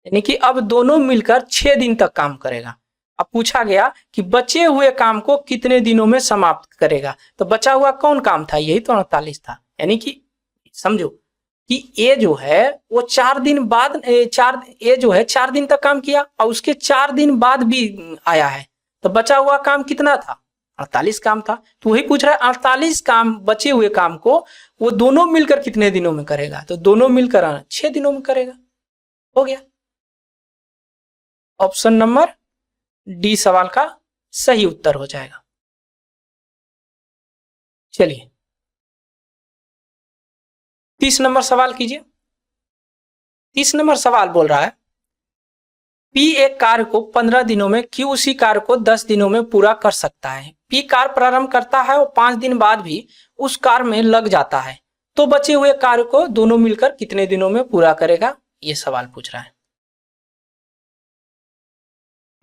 Speaker 1: यानी कि अब दोनों मिलकर 6 दिन तक काम करेगा। अब पूछा गया कि बचे हुए काम को कितने दिनों में समाप्त करेगा, तो बचा हुआ कौन काम था? यही तो 48 था। यानी कि समझो कि ए जो है वो 4 दिन बाद ए जो है 4 दिन तक काम किया और उसके 4 दिन बाद भी आया है, तो बचा हुआ काम कितना था? 48 काम था। तो वही पूछ रहा है 48 काम, बचे हुए काम को वो दोनों मिलकर कितने दिनों में करेगा? तो दोनों मिलकर 6 दिनों में करेगा। हो गया। ऑप्शन नंबर डी सवाल का सही उत्तर हो जाएगा। चलिए 30 नंबर सवाल कीजिए। 30 नंबर सवाल बोल रहा है पी एक कार्य को 15 दिनों में क्यू उसी कार्य को 10 दिनों में पूरा कर सकता है। पी कार्य प्रारंभ करता है और 5 दिन बाद भी उस कार्य में लग जाता है, तो बचे हुए कार्य को दोनों मिलकर कितने दिनों में पूरा करेगा? ये सवाल पूछ रहा है।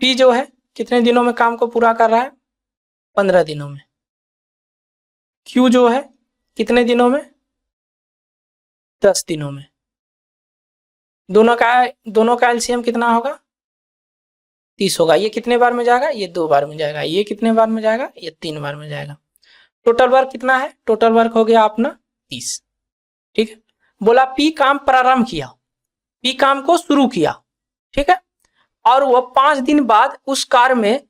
Speaker 1: पी जो है कितने दिनों में काम को पूरा कर रहा है? 15 दिनों में। क्यू जो है कितने दिनों में? 10 दिनों में। दोनों का एलसीएम कितना होगा? 30 होगा। ये कितने बार में जाएगा? ये 2 बार में जाएगा। ये कितने बार में जाएगा? ये 3 बार में जाएगा। टोटल वर्क कितना है? टोटल वर्क हो गया अपना 30। ठीक है। बोला पी काम प्रारंभ किया, पी काम को शुरू किया, ठीक है, और वह 5 दिन बाद उस कार्य में,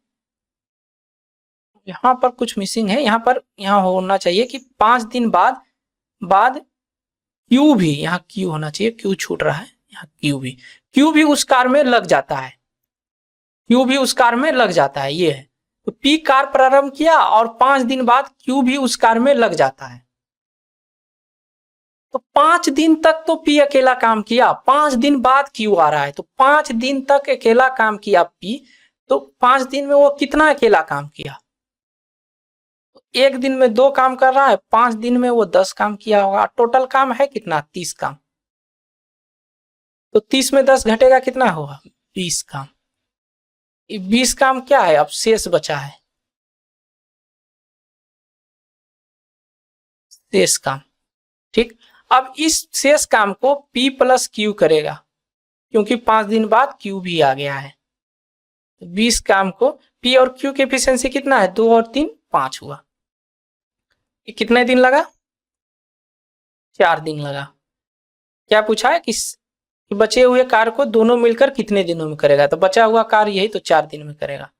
Speaker 1: यहां पर कुछ मिसिंग है, यहां होना चाहिए कि 5 दिन बाद क्यू भी, यहां क्यू होना चाहिए, क्यू छूट रहा है, यहाँ क्यू भी उस कार्य में लग जाता है, क्यू भी उस कार्य में लग जाता है। ये है, तो पी कार्य प्रारंभ किया और 5 दिन बाद क्यू भी उस कार्य में लग जाता है, तो 5 दिन तक तो पी अकेला काम किया, 5 दिन बाद क्यू आ रहा है, तो 5 दिन तक अकेला काम किया पी, तो 5 दिन में वो कितना अकेला काम किया? एक दिन में 2 काम कर रहा है, 5 दिन में वो 10 काम किया होगा। टोटल काम है कितना? 30 काम। तो 30 में 10 घटेगा, कितना होगा? 20 काम। 20 काम क्या है? अब शेष बचा है, शेष काम। ठीक, अब इस शेष काम को P प्लस Q करेगा, क्योंकि 5 दिन बाद Q भी आ गया है। 20 काम को P और Q की एफिशिएंसी कितना है, 2 और 3 5 हुआ। ये कितने दिन लगा, 4 दिन लगा। क्या पूछा है कि बचे हुए कार्य को दोनों मिलकर कितने दिनों में करेगा, तो बचा हुआ कार्य यही तो 4 दिन में करेगा।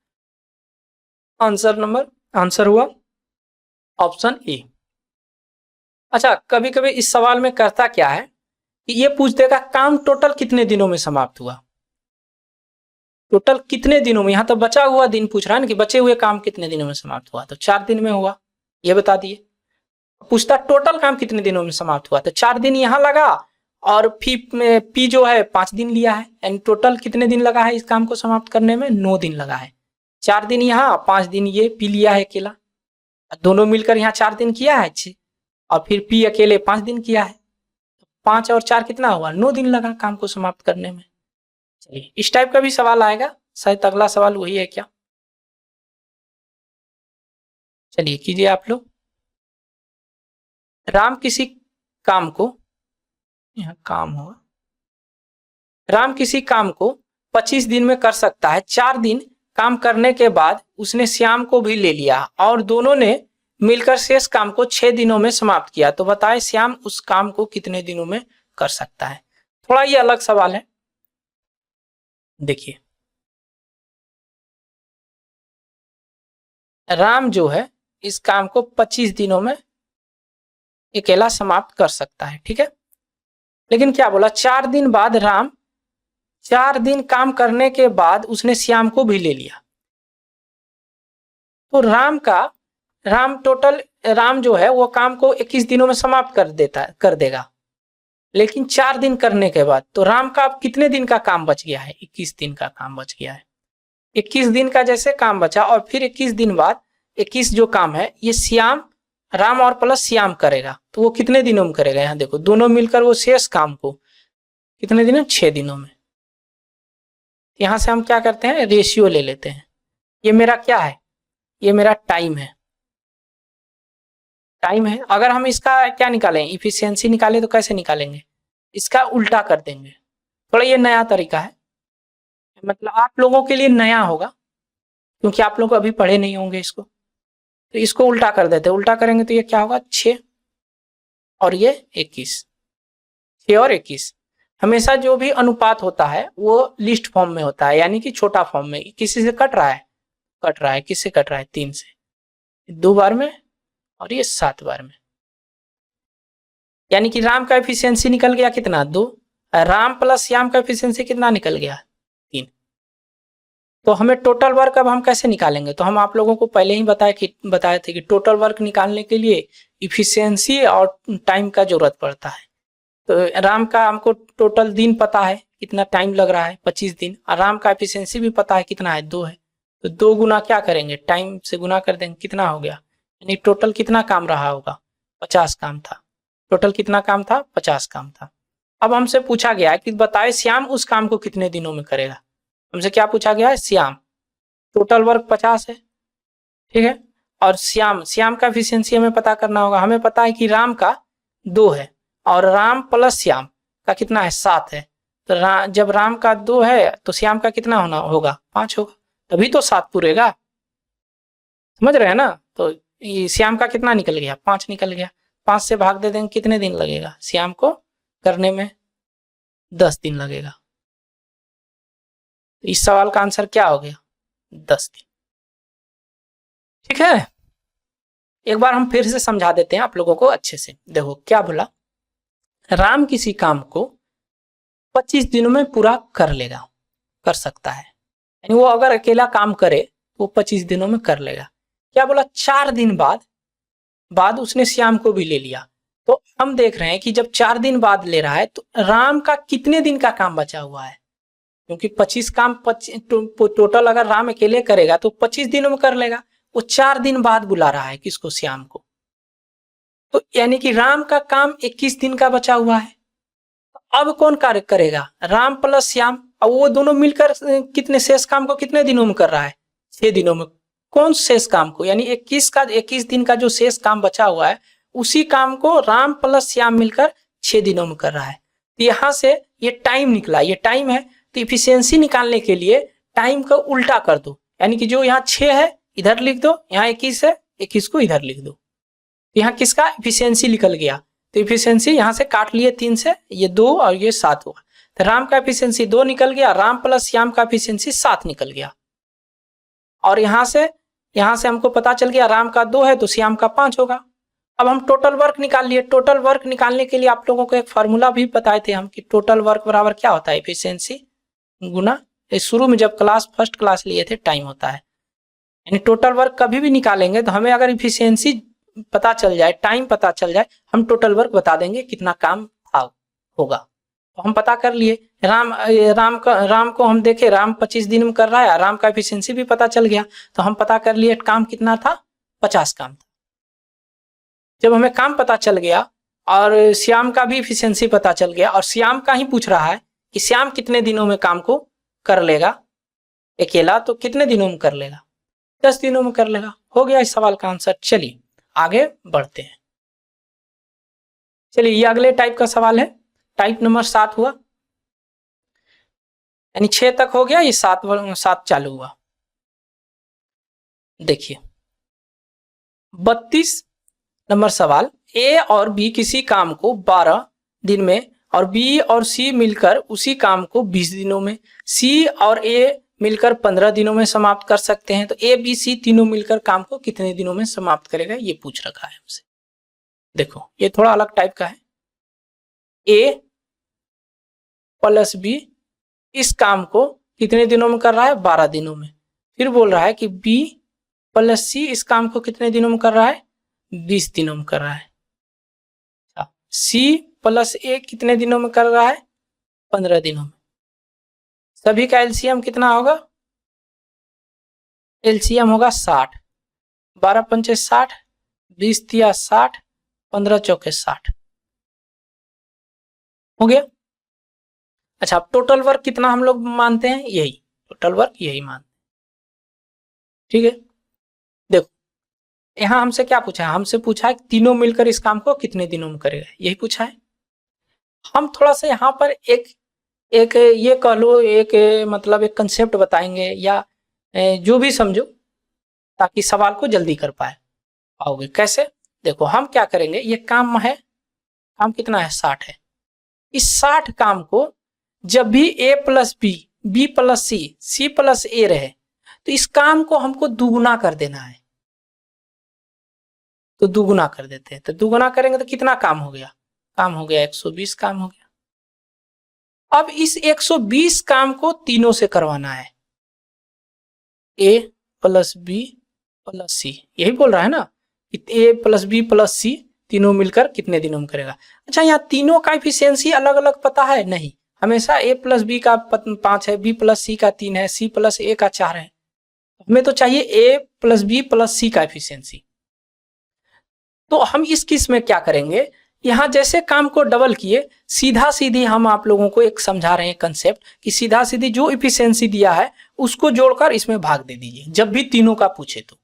Speaker 1: आंसर हुआ ऑप्शन ए। अच्छा, कभी कभी इस सवाल में करता क्या है कि ये पूछ देगा काम टोटल कितने दिनों में समाप्त हुआ, टोटल कितने दिनों में। यहां तो बचा हुआ दिन पूछ रहा है ना कि बचे हुए काम कितने दिनों में समाप्त हुआ, तो 4 दिन में हुआ, ये बता दिए। पूछता टोटल काम कितने दिनों में समाप्त हुआ, तो 4 दिन यहां लगा और P जो है 5 दिन लिया है, यानी टोटल कितने दिन लगा है इस काम को समाप्त करने में, 9 दिन लगा है। 4 दिन यहाँ, 5 दिन ये P लिया है अकेला, दोनों मिलकर यहाँ 4 दिन किया है, और फिर P अकेले 5 दिन किया है, 5 और 4 कितना हुआ, 9 दिन लगा काम को समाप्त करने में। चलिए, इस टाइप का भी सवाल आएगा, शायद अगला सवाल वही है क्या। चलिए कीजिए आप लोग। राम किसी काम को, यहाँ काम होगा, राम किसी काम को 25 दिन में कर सकता है। 4 दिन काम करने के बाद उसने श्याम को भी ले लिया और दोनों ने मिलकर शेष काम को 6 दिनों में समाप्त किया, तो बताए श्याम उस काम को कितने दिनों में कर सकता है। थोड़ा ये अलग सवाल है, देखिए। राम जो है इस काम को 25 दिनों में अकेला समाप्त कर सकता है, ठीक है। लेकिन क्या बोला, 4 दिन बाद राम, 4 दिन काम करने के बाद उसने श्याम को भी ले लिया, तो राम जो है वो काम को 21 दिनों में समाप्त कर देगा। लेकिन 4 दिन करने के बाद तो राम का अब कितने दिन का काम बच गया है, 21 दिन का काम बच गया है। 21 दिन का जैसे काम बचा और फिर 21 दिन बाद 21 जो काम है ये श्याम, राम और प्लस श्याम करेगा, तो वो कितने दिनों में करेगा, यहाँ देखो दोनों मिलकर वो शेष काम को कितने दिनों, 6 दिनों में। यहां से हम क्या करते हैं, रेशियो ले लेते हैं। ये मेरा क्या है, ये मेरा टाइम है, अगर हम इसका क्या निकालें, इफिशियंसी निकालें, तो कैसे निकालेंगे, इसका उल्टा कर देंगे। थोड़ा ये नया तरीका है, मतलब आप लोगों के लिए नया होगा क्योंकि आप लोग अभी पढ़े नहीं होंगे इसको, तो इसको उल्टा कर देते हैं। उल्टा करेंगे तो ये क्या होगा, 6 और ये 21, 6 और 21। हमेशा जो भी अनुपात होता है वो लिस्ट फॉर्म में होता है, यानी कि छोटा फॉर्म में। किसी से कट रहा है, किससे कट रहा है, 3 से, 2 बार में और ये 7 बार में, यानी कि राम का एफिशिएंसी निकल गया कितना, 2। राम प्लस श्याम का एफिशिएंसी कितना निकल गया, 3। तो हमें टोटल वर्क अब हम कैसे निकालेंगे, तो हम आप लोगों को पहले ही बताए थे कि टोटल वर्क निकालने के लिए इफिशियंसी और टाइम का जरूरत पड़ता है। तो राम का हमको टोटल दिन पता है कितना टाइम लग रहा है, 25 दिन, और राम का एफिशिएंसी भी पता है कितना है, 2 है। तो 2 गुना क्या करेंगे, टाइम से गुना कर देंगे, कितना हो गया, यानी टोटल कितना काम रहा होगा, 50 काम था। टोटल कितना काम था, 50 काम था। अब हमसे पूछा गया है कि बताए श्याम उस काम को कितने दिनों में करेगा। हमसे क्या पूछा गया है, श्याम, टोटल वर्क 50 है, ठीक है, और श्याम का एफिशिएंसी हमें पता करना होगा। हमें पता है कि राम का 2 है और राम प्लस श्याम का कितना है, 7 है। तो जब राम का 2 है तो श्याम का कितना होगा, 5 होगा, तभी तो 7 पूरेगा, समझ रहे हैं ना। तो श्याम का कितना निकल गया, 5 निकल गया। 5 से भाग दे देंगे, कितने दिन लगेगा श्याम को करने में, 10 दिन लगेगा। इस सवाल का आंसर क्या हो गया, 10 दिन, ठीक है। एक बार हम फिर से समझा देते हैं आप लोगों को अच्छे से। देखो क्या बोला, राम किसी काम को 25 दिनों में पूरा कर सकता है, यानी वो अगर अकेला काम करे वो 25 दिनों में कर लेगा। क्या बोला, 4 दिन बाद उसने श्याम को भी ले लिया। तो हम देख रहे हैं कि जब 4 दिन बाद ले रहा है तो राम का कितने दिन का काम बचा हुआ है, क्योंकि 25 काम टोटल अगर राम अकेले करेगा तो 25 दिनों में कर लेगा। वो 4 दिन बाद बुला रहा है किसको, श्याम को, तो यानी कि राम का काम 21 दिन का बचा हुआ है। अब कौन कार्य करेगा, राम प्लस श्याम, अब वो दोनों मिलकर कितने शेष काम को कितने दिनों में कर रहा है, 6 दिनों में। कौन शेष काम को, यानी 21 दिन का जो शेष काम बचा हुआ है उसी काम को राम प्लस श्याम मिलकर 6 दिनों में कर रहा है। तो यहाँ से ये टाइम निकला, ये टाइम है, तो इफिशियंसी निकालने के लिए टाइम का उल्टा कर दो, यानी कि जो यहाँ 6 है इधर लिख दो, यहाँ 21 है 21 को इधर लिख दो। यहाँ किसका इफिशियंसी निकल गया, तो इफिशियंसी यहाँ से काट लिए 3 से, ये 2 और ये 7 हुआ, तो राम का इफिशियंसी 2 निकल गया, राम प्लस श्याम का इफिशियंसी 7 निकल गया। और यहाँ से हमको पता चल गया राम का 2 है तो श्याम का 5 होगा। अब हम टोटल वर्क निकाल लिए। टोटल वर्क निकालने के लिए आप लोगों को एक फॉर्मूला भी बताए थे हम कि टोटल वर्क बराबर क्या होता है, इफिशियंसी गुना, शुरू में जब फर्स्ट क्लास लिए थे, टाइम होता है। यानी टोटल वर्क कभी भी निकालेंगे तो हमें अगर इफिशियंसी पता चल जाए, टाइम पता चल जाए, हम टोटल वर्क बता देंगे कितना काम होगा। तो हम पता कर लिए राम को हम देखे राम 25 दिन में कर रहा है, राम का इफिशियंसी भी पता चल गया, तो हम पता कर लिए काम कितना था, 50 काम था। जब हमें काम पता चल गया और श्याम का भी इफिशियंसी पता चल गया, और श्याम का ही पूछ रहा है कि श्याम कितने दिनों में काम को कर लेगा अकेला, तो कितने दिनों में कर लेगा, 10 दिनों में कर लेगा। हो गया इस सवाल का आंसर। चलिए आगे बढ़ते हैं। चलिए ये अगले टाइप का सवाल है, टाइप नंबर 7 हुआ, यानी 6 तक हो गया, ये 7 चालू हुआ। देखिए 32 नंबर सवाल, ए और बी किसी काम को 12 दिन में और बी और सी मिलकर उसी काम को 20 दिनों में, सी और ए मिलकर 15 दिनों में समाप्त कर सकते हैं। तो ए बी सी तीनों मिलकर काम को कितने दिनों में समाप्त करेगा, ये पूछ रखा है हमसे। देखो ये थोड़ा अलग टाइप का है। ए प्लस बी इस काम को कितने दिनों में कर रहा है, 12 दिनों में। फिर बोल रहा है कि बी प्लस सी इस काम को कितने दिनों में कर रहा है, 20 दिनों में कर रहा है। सी प्लस ए कितने दिनों में कर रहा है, 15 दिनों में। सभी का एलसीएम कितना होगा, एलसीएम होगा 60, 12 पंचे 60, 20 तिया 60, 15 चौके 60 हो गया। अच्छा अब टोटल वर्क कितना हम लोग मानते हैं, यही टोटल वर्क यही मानते हैं, ठीक है। देखो यहां हमसे क्या पूछा है, हमसे पूछा है तीनों मिलकर इस काम को कितने दिनों में करेगा, यही पूछा है। हम थोड़ा सा यहाँ पर एक ये कह लो, एक मतलब एक कंसेप्ट बताएंगे या जो भी समझो, ताकि सवाल को जल्दी कर पाओगे। कैसे, देखो हम क्या करेंगे, ये काम है, काम कितना है 60 है। इस 60 काम को जब भी a plus b plus c plus a रहे, तो इस काम को हमको दुगुना कर देना है। तो दुगुना कर देते हैं, तो दुगुना करेंगे तो कितना काम हो गया, काम हो गया 120 काम हो गया। अब इस 120 काम को तीनों से करवाना है, a प्लस बी प्लस सी, यही बोल रहा है ना, a प्लस बी प्लस सी तीनों मिलकर कितने दिनों में करेगा। अच्छा यहाँ तीनों का इफिशियंसी अलग अलग पता है, नहीं, हमेशा a प्लस बी का 5 है, b प्लस सी का 3 है, c प्लस ए का 4 है। हमें तो चाहिए a प्लस बी प्लस सी का इफिशियंसी। तो हम इस केस में क्या करेंगे, यहाँ जैसे काम को डबल किए, सीधा सीधी हम आप लोगों को एक समझा रहे हैं कंसेप्ट कि सीधा सीधी जो इफिशियंसी दिया है उसको जोड़कर इसमें भाग दे दीजिए, जब भी तीनों का पूछे तो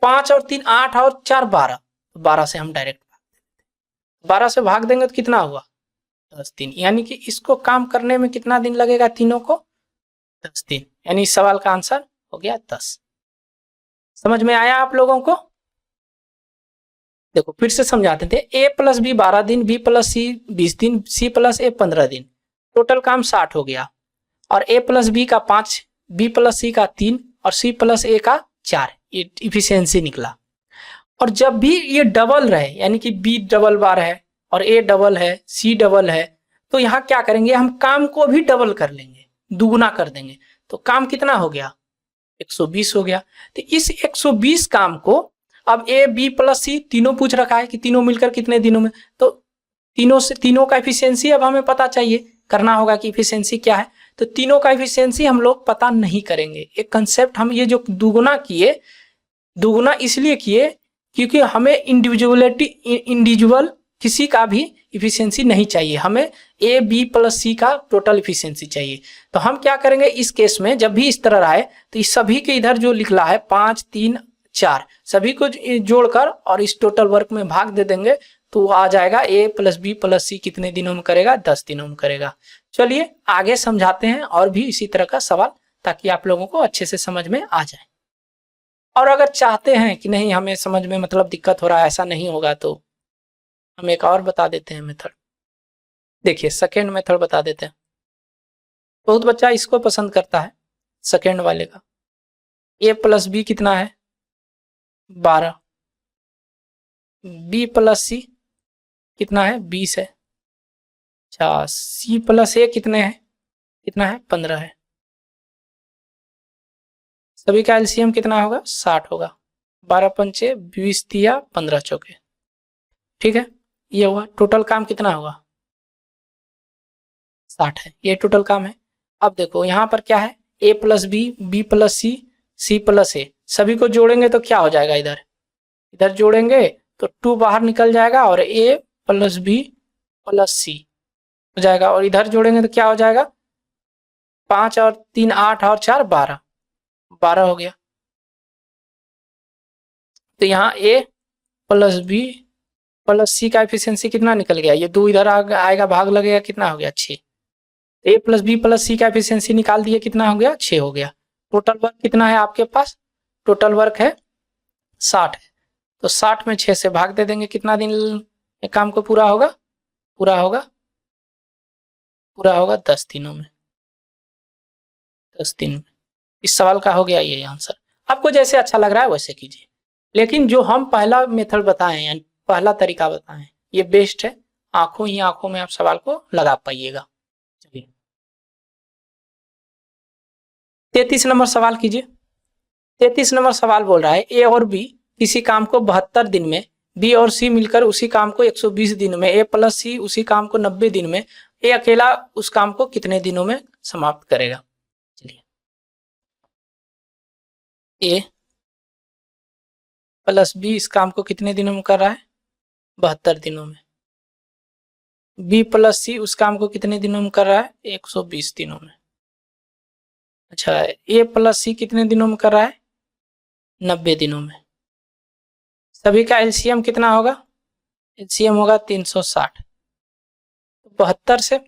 Speaker 1: 5 और 3 8 और 4 12, 12 से हम डायरेक्ट 12 से भाग देंगे तो कितना हुआ 10 दिन, यानी कि इसको काम करने में कितना दिन लगेगा, तीनों को 10 दिन, यानी इस सवाल का आंसर हो गया 10। समझ में आया आप लोगों को। देखो फिर से समझाते थे, a प्लस बी 12 दिन, b प्लस सी 20 दिन, c प्लस ए 15 दिन, टोटल काम 60 हो गया। और a प्लस बी का 5, b प्लस सी का 3 और c प्लस ए का 4, ये इफिशियंसी निकला। और जब भी ये डबल रहे, यानी कि b डबल बार है और a डबल है, c डबल है, तो यहाँ क्या करेंगे, हम काम को भी डबल कर लेंगे, दुगुना कर देंगे। तो काम कितना हो गया 120 हो गया। तो इस 120 काम को अब a b प्लस सी तीनों पूछ रखा है कि तीनों मिलकर कितने दिनों में, तो तीनों का इफिशियंसी अब हमें पता चाहिए, करना होगा कि इफिशियंसी क्या है। तो तीनों का इफिशियंसी हम लोग पता नहीं करेंगे। एक कंसेप्ट हम ये जो दुगुना किए, दुगुना इसलिए किए क्योंकि हमें इंडिविजुअल किसी का भी इफिशियंसी नहीं चाहिए, हमें a b प्लस सी का टोटल इफिशियंसी चाहिए। तो हम क्या करेंगे इस केस में, जब भी इस तरह आए तो इस सभी के इधर जो लिखला है 5 3 4, सभी को जोड़कर और इस टोटल वर्क में भाग दे देंगे तो आ जाएगा a प्लस बी प्लस सी कितने दिनों में करेगा, 10 दिनों में करेगा। चलिए आगे समझाते हैं और भी इसी तरह का सवाल, ताकि आप लोगों को अच्छे से समझ में आ जाए। और अगर चाहते हैं कि नहीं हमें समझ में मतलब दिक्कत हो रहा है, ऐसा नहीं होगा, तो हम एक और बता देते हैं मेथड। देखिए सेकेंड मेथड बता देते हैं, बहुत बच्चा इसको पसंद करता है सेकेंड वाले का। a प्लस बी कितना है, 12, b प्लस सी कितना है, 20 है। अच्छा, c प्लस a कितने हैं, कितना है, 15 है। सभी का एलसीएम कितना होगा, 60 होगा। 12 पंचे 20 दिया, 15 चौके, ठीक है। ये हुआ, टोटल काम कितना होगा, 60 है, ये टोटल काम है। अब देखो यहाँ पर क्या है, a plus b, b plus c, c plus a, सभी को जोड़ेंगे तो क्या हो जाएगा, इधर जोड़ेंगे तो 2 बाहर निकल जाएगा और a प्लस बी प्लस सी हो जाएगा, और इधर जोड़ेंगे तो क्या हो जाएगा, 5 और 3 8 और 4 12, 12 हो गया। तो यहाँ a प्लस बी प्लस सी का एफिशिएंसी कितना निकल गया, ये 2 इधर आएगा, भाग लगेगा, कितना हो गया, 6। a प्लस बी प्लस सी का एफिशिएंसी निकाल दिए, कितना हो गया, 6 हो गया। टोटल वर्क कितना है आपके पास, टोटल वर्क है 60 है, तो 60 में 6 से भाग दे देंगे, कितना दिन काम को पूरा होगा, पूरा होगा 10 दिनों में, 10 दिन में। इस सवाल का हो गया ये आंसर। आपको जैसे अच्छा लग रहा है वैसे कीजिए, लेकिन जो हम पहला मेथड बताए हैं, पहला तरीका बताएं, ये बेस्ट है, आंखों ही आंखों में आप सवाल को लगा पाइएगा। चलिए 33 नंबर सवाल कीजिए। 33 नंबर सवाल बोल रहा है, ए और बी किसी काम को 72 दिन में, बी और सी मिलकर उसी काम को 120 दिन में, ए प्लस सी उसी काम को 90 दिन में, ए अकेला उस काम को कितने दिनों में समाप्त करेगा। चलिए ए प्लस बी इस काम को कितने दिनों में कर रहा है, 72 दिनों में। बी प्लस सी उस काम को कितने दिनों में कर रहा है, 120 दिनों में। अच्छा, ए प्लस सी कितने दिनों में कर रहा है, 90 दिनों में। सभी का एलसीएम कितना होगा, एलसीएम होगा 360। 72 से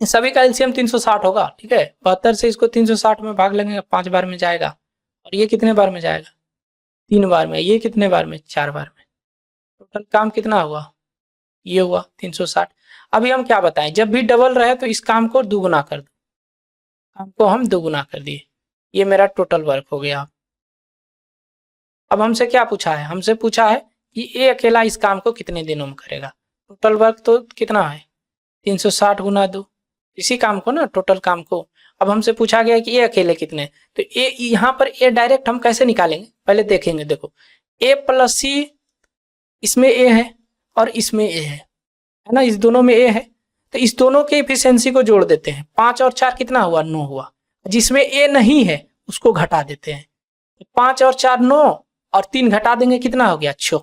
Speaker 1: सभी का एलसीएम 360 होगा, ठीक है। 72 से इसको 360 में भाग लेंगे, 5 बार में जाएगा, और ये कितने बार में जाएगा, 3 बार में। ये कितने बार में, 4 बार में। टोटल काम कितना हुआ, ये हुआ 360। अभी हम क्या बताएं, जब भी डबल रहे तो इस काम को दुगुना कर दो, काम को हम दुगुना कर दिए, ये मेरा टोटल वर्क हो गया। अब हमसे क्या पूछा है, हमसे पूछा है कि ए अकेला इस काम को कितने दिनों में करेगा। टोटल वर्क तो कितना है, 360 गुना 2, इसी काम को ना, टोटल काम को। अब हमसे पूछा गया कि ए अकेले कितने, तो ए यहाँ पर ए डायरेक्ट हम कैसे निकालेंगे, पहले देखेंगे। देखो ए प्लस सी, इसमें ए है और इसमें ए है ना, इस दोनों में ए है, तो इस दोनों के एफिशिएंसी को जोड़ देते हैं। 5 और 4 कितना हुआ, 9 हुआ। जिसमें ए नहीं है उसको घटा देते हैं, 5 और 4 9, और 3 घटा देंगे, कितना हो गया, 6।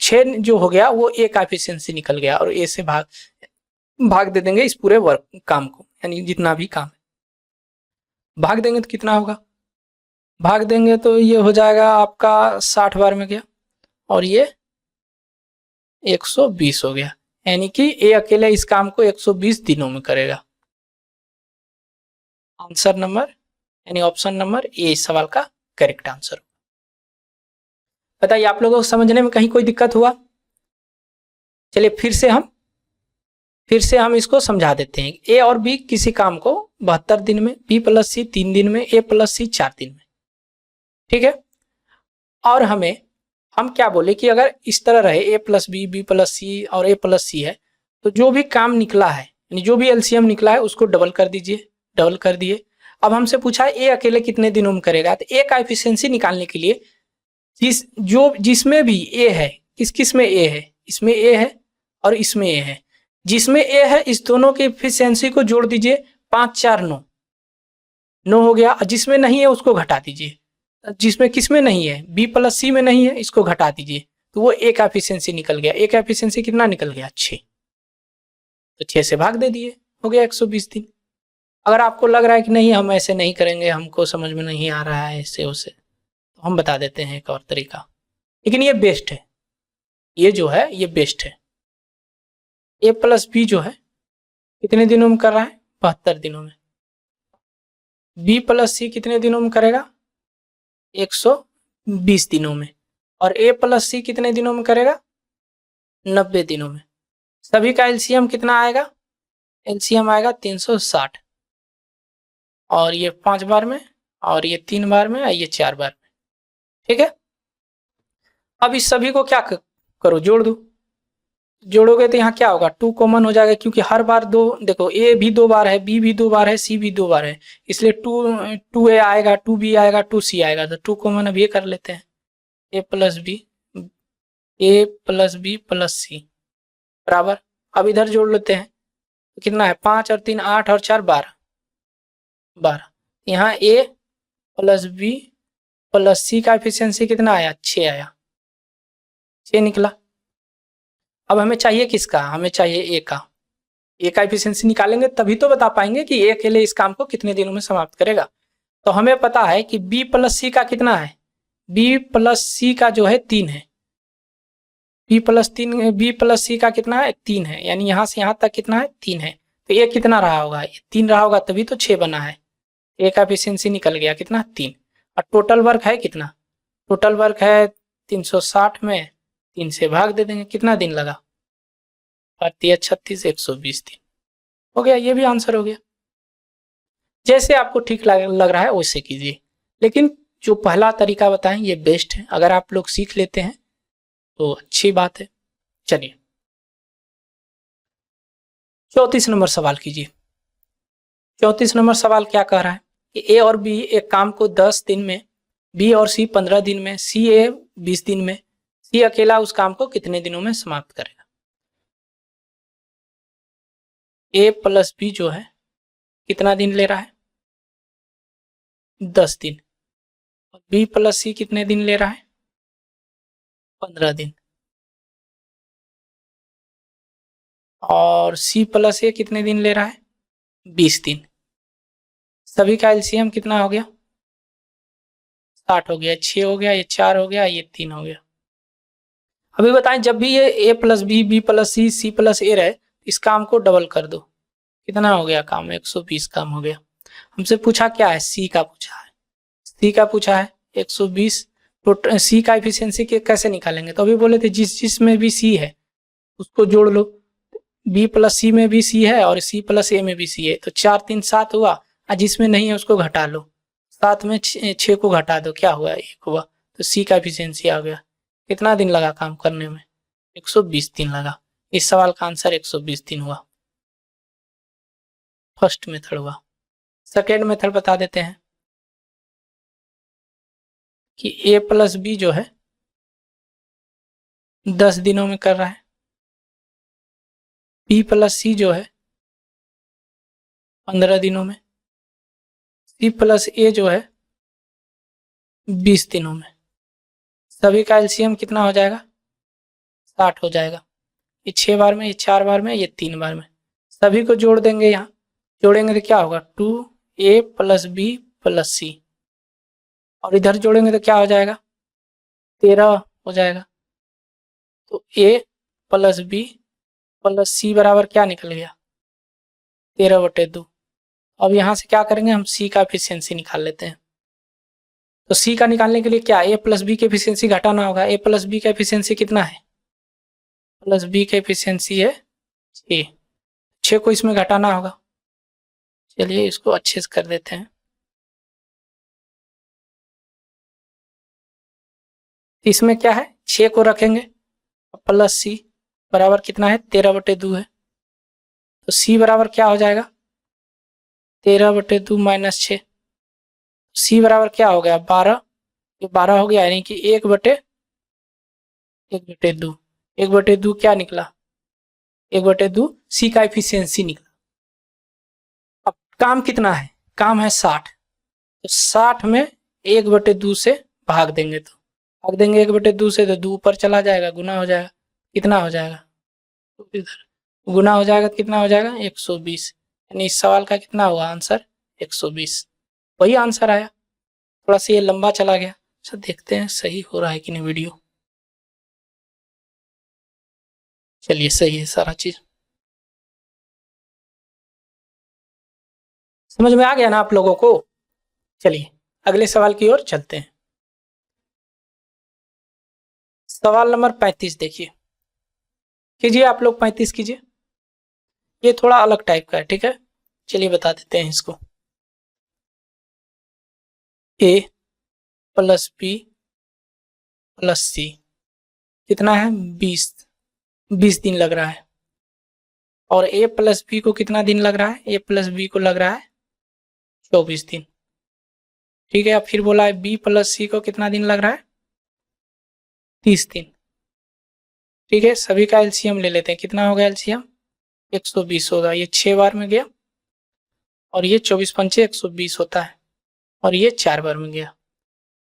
Speaker 1: 6 जो हो गया वो ए का एफिशिएंसी निकल गया, और ए से भाग दे देंगे इस पूरे वर्क काम को, यानी जितना भी काम है भाग देंगे तो कितना होगा, भाग देंगे तो ये हो जाएगा आपका 60 बार में गया, और ये 120 हो गया, यानी कि ए अकेले इस काम को 120 दिनों में करेगा। आंसर नंबर यानी ऑप्शन नंबर ए इस सवाल का करेक्ट आंसर। बताइए आप लोगों को समझने में कहीं कोई दिक्कत हुआ। चलिए फिर से हम इसको समझा देते हैं। ए और बी किसी काम को 72 दिन में, बी प्लस सी 3 दिन में, ए प्लस सी 4 दिन में, ठीक है। और हम क्या बोले कि अगर इस तरह रहे ए प्लस बी, बी प्लस सी और ए प्लस सी है, तो जो भी काम निकला है, यानी जो भी एलसीएम निकला है उसको डबल कर दीजिए, डबल कर दिए। अब हमसे पूछा है ए अकेले कितने दिनों में करेगा, तो ए का एफिशिएंसी निकालने के लिए जिसमें भी ए है, किस में ए है, इसमें ए है और इसमें ए है, जिसमें ए है इस दोनों की एफिशिएंसी को जोड़ दीजिए, 5 4 9 हो गया। जिसमें नहीं है उसको घटा दीजिए, जिसमें किसमें नहीं है, बी प्लस सी में नहीं है, इसको घटा दीजिए, तो वो ए का एफिशिएंसी निकल गया। ए का एफिशिएंसी कितना निकल गया, 6, तो 6 से भाग दे दिए, हो गया 120 दिन। अगर आपको लग रहा है कि नहीं हम ऐसे नहीं करेंगे, हमको समझ में नहीं आ रहा है ऐसे वैसे, तो हम बता देते हैं एक और तरीका, लेकिन ये बेस्ट है, ये जो है ये बेस्ट है। ए प्लस बी जो है कितने दिनों में कर रहा है, 72 दिनों में। बी प्लस सी कितने दिनों में करेगा, 120 दिनों में। और ए प्लस सी कितने दिनों में करेगा, 90 दिनों में। सभी का एलसीएम कितना आएगा, एलसीएम आएगा 360, और ये 5 बार में, और ये 3 बार में, और ये 4 बार में। ठीक है, अब इस सभी को क्या करो, जोड़ दो। जोड़ोगे तो यहाँ क्या होगा, 2 कॉमन हो जाएगा, क्योंकि हर बार दो, देखो ए भी 2 बार है, बी भी 2 बार है, सी भी 2 बार है, इसलिए 2 ए आएगा, 2 बी आएगा, 2 सी आएगा। तो 2 कॉमन अब ये कर लेते हैं, ए प्लस बी प्लस सी बराबर। अब इधर जोड़ लेते हैं, तो कितना है, 5 और 3 8 और 4 12। यहाँ ए प्लस बी प्लस सी का एफिशिएंसी कितना आया, 6 आया, 6 निकला। अब हमें चाहिए किसका, हमें चाहिए ए का। ए का एफिशिएंसी निकालेंगे तभी तो बता पाएंगे कि ए अकेले इस काम को कितने दिनों में समाप्त करेगा। तो हमें पता है कि बी प्लस सी का कितना है, बी प्लस सी का जो है 3 है, बी प्लस सी का कितना है, 3 है, यानी यहाँ से यहाँ तक कितना है, 3 है। तो ए कितना रहा होगा, 3 रहा होगा, तभी तो 6 बना है। ए का एफिशिएंसी निकल गया कितना, 3। और टोटल वर्क है कितना, टोटल वर्क है 360 में 3 से भाग दे देंगे, कितना दिन लगा, 36 120 दिन हो गया। ये भी आंसर हो गया। जैसे आपको ठीक लग रहा है वैसे कीजिए, लेकिन जो पहला तरीका बताएं ये बेस्ट है। अगर आप लोग सीख लेते हैं तो अच्छी बात है। चलिए 34 नंबर सवाल कीजिए। 34 नंबर सवाल क्या कह रहा है कि ए और बी एक काम को 10 दिन में, बी और सी 15 दिन में, सी ए 20 दिन में, सी अकेला उस काम को कितने दिनों में समाप्त करेगा। ए प्लस बी जो है कितना दिन ले रहा है, 10 दिन। और बी प्लस सी कितने दिन ले रहा है, 15 दिन। और सी प्लस ए कितने दिन ले रहा है, 20 दिन। सभी का एलसीएम कितना हो गया, 60 हो गया, 6 हो गया, ये 4 हो गया, ये 3 हो गया। अभी बताएं, जब भी ये ए plus b, b plus c, c plus a रहे, इस काम को डबल कर दो। कितना हो गया काम, 120 काम हो गया। हमसे पूछा क्या है, सी का पूछा है, सी का पूछा है 120। तो सी का एफिशिएंसी कैसे निकालेंगे, तो अभी बोले थे जिस में भी सी है उसको जोड़ लो। बी प्लस सी में भी सी है और सी प्लस ए में भी सी है, तो 4 3 7 हुआ, और जिसमें नहीं है उसको घटा लो। 7 में 6 को घटा दो, क्या हुआ, 1 हुआ। तो सी का एफिशिएंसी आ गया। कितना दिन लगा काम करने में, 120 दिन लगा। इस सवाल का आंसर 120 दिन हुआ। फर्स्ट मेथड हुआ। सेकेंड मेथड बता देते हैं कि ए प्लस बी जो है 10 दिनों में कर रहा है, बी प्लस सी जो है 15 दिनों में, सी प्लस ए जो है 20 दिनों में। सभी का एलसीएम कितना हो जाएगा, 60 हो जाएगा। ये 6 बार में, ये 4 बार में, ये 3 बार में। सभी को जोड़ देंगे, यहाँ जोड़ेंगे तो क्या होगा, 2a प्लस बी प्लस सी। और इधर जोड़ेंगे तो क्या हो जाएगा, 13 हो जाएगा। तो a प्लस बी प्लस सी बराबर क्या निकल गया, 13/2। अब यहाँ से क्या करेंगे, हम सी का एफिशिएंसी निकाल लेते हैं। तो सी का निकालने के लिए क्या, ए प्लस बी की एफिशिएंसी घटाना होगा। ए प्लस बी का एफिशिएंसी कितना है, प्लस बी का एफिशिएंसी है 6 को इसमें घटाना होगा। चलिए इसको अच्छे से कर देते हैं। इसमें क्या है, 6 को रखेंगे, प्लस सी बराबर कितना है, 13/2 है। तो सी बराबर क्या हो जाएगा, 13/2 माइनस 6। सी बराबर क्या हो गया, 12। ये 12 हो गया, यानी कि 1/2। 1/2 क्या निकला, 1/2 सी का एफिशिएंसी निकला। अब काम कितना है, काम है 60। तो 60 में 1/2 से भाग देंगे, तो भाग देंगे 1/2 से, तो 2 ऊपर चला जाएगा, गुना हो जाएगा। कितना हो जाएगा, तो इधर गुना हो जाएगा, कितना हो जाएगा, 120। यानी इस सवाल का कितना हुआ आंसर, 120। वही आंसर आया। थोड़ा सा ये लंबा चला गया, अच्छा देखते हैं सही हो रहा है कि नहीं वीडियो। चलिए सही है सारा चीज, समझ में आ गया ना आप लोगों को। चलिए अगले सवाल की ओर चलते हैं। सवाल नंबर 35 देखिए, कीजिए आप लोग 35 कीजिए। ये थोड़ा अलग टाइप का है, ठीक है, चलिए बता देते हैं इसको। ए प्लस बी प्लस सी कितना है 20, 20 दिन लग रहा है। और ए प्लस बी को कितना दिन लग रहा है, ए प्लस बी को लग रहा है 24 दिन। ठीक है, अब फिर बोला है बी प्लस सी को कितना दिन लग रहा है 30 दिन। ठीक है, सभी का एलसीएम ले लेते हैं, कितना हो गया एलसीएम 120 होगा, ये 6 बार में गया और ये 24 पंचे 120 होता है और ये 4 बार में गया।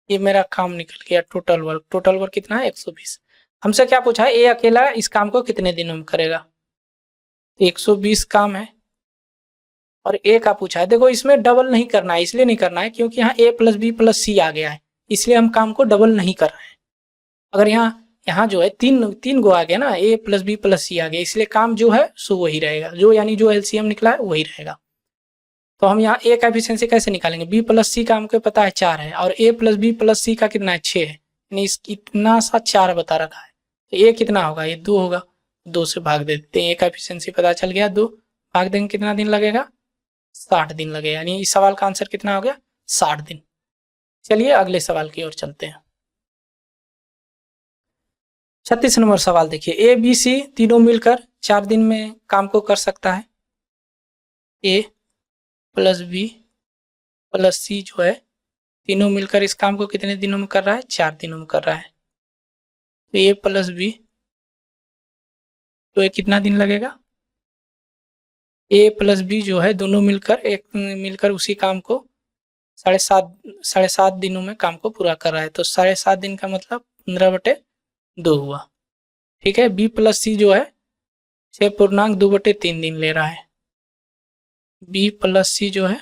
Speaker 1: ये मेरा काम निकल गया, टोटल वर्क कितना है 120। हमसे क्या पूछा है, ए अकेला इस काम को कितने दिनों में करेगा, 120 काम है और ए का पूछा है। देखो इसमें डबल नहीं करना है, इसलिए नहीं करना है क्योंकि यहाँ ए प्लस बी प्लस सी आ गया है, इसलिए हम काम को डबल नहीं कर रहे हैं। अगर यहाँ जो है तीन गो आ गया ना, ए प्लस बी प्लस सी आ गया, इसलिए काम जो है सो वही रहेगा, जो यानी जो एलसीएम निकला है वही रहेगा। तो हम यहाँ ए का एफिशिएंसी कैसे निकालेंगे, बी प्लस सी का हमको पता है 4 है और ए प्लस बी प्लस सी का कितना है 6 है, यानी इतना सा 4 बता रखा है। तो ए कितना होगा, ये 2 होगा, 2 से भाग दे देते हैं, ए का एफिशिएंसी पता चल गया, 2 भाग देंगे कितना दिन लगेगा 60 दिन लगेगा, यानी इस सवाल का आंसर कितना हो गया 60 दिन। चलिए अगले सवाल की ओर चलते हैं। 36 नंबर सवाल देखिए, ए बी सी तीनों मिलकर 4 दिन में काम को कर सकता है। ए प्लस बी प्लस सी जो है तीनों मिलकर इस काम को कितने दिनों में कर रहा है 4 दिनों में कर रहा है। तो ए प्लस बी तो ये कितना दिन लगेगा, ए प्लस बी जो है दोनों मिलकर उसी काम को 7.5 दिनों में काम को पूरा कर रहा है। तो 7.5 दिन का मतलब 15/2 हुआ। ठीक है, बी प्लस सी जो है 6.2/3 दिन ले रहा है। बी प्लस सी जो है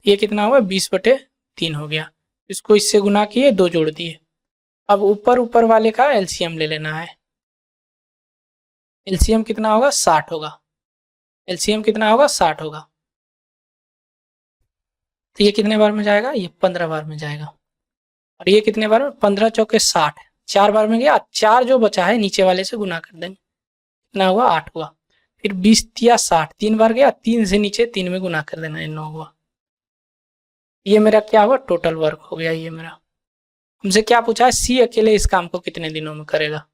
Speaker 1: ये कितना हुआ 20/3 हो गया, इसको इससे गुना किए 2 जोड़ दिए। अब ऊपर वाले का एलसीएम ले लेना है, एलसीएम कितना होगा 60 होगा, एलसीएम कितना होगा 60 होगा। तो ये कितने बार में जाएगा, ये 15 बार में जाएगा और ये कितने बार में 15 चौके 60, 4 बार में गया, 4 जो बचा है नीचे वाले से गुना कर देंगे, कितना हुआ 8 हुआ। फिर 20 या 60 3 बार गया, 3 से नीचे 3 में गुना कर देना, 9 हुआ। ये मेरा क्या हुआ टोटल वर्क हो गया। ये मेरा हमसे क्या पूछा है, सी अकेले इस काम को कितने दिनों में करेगा।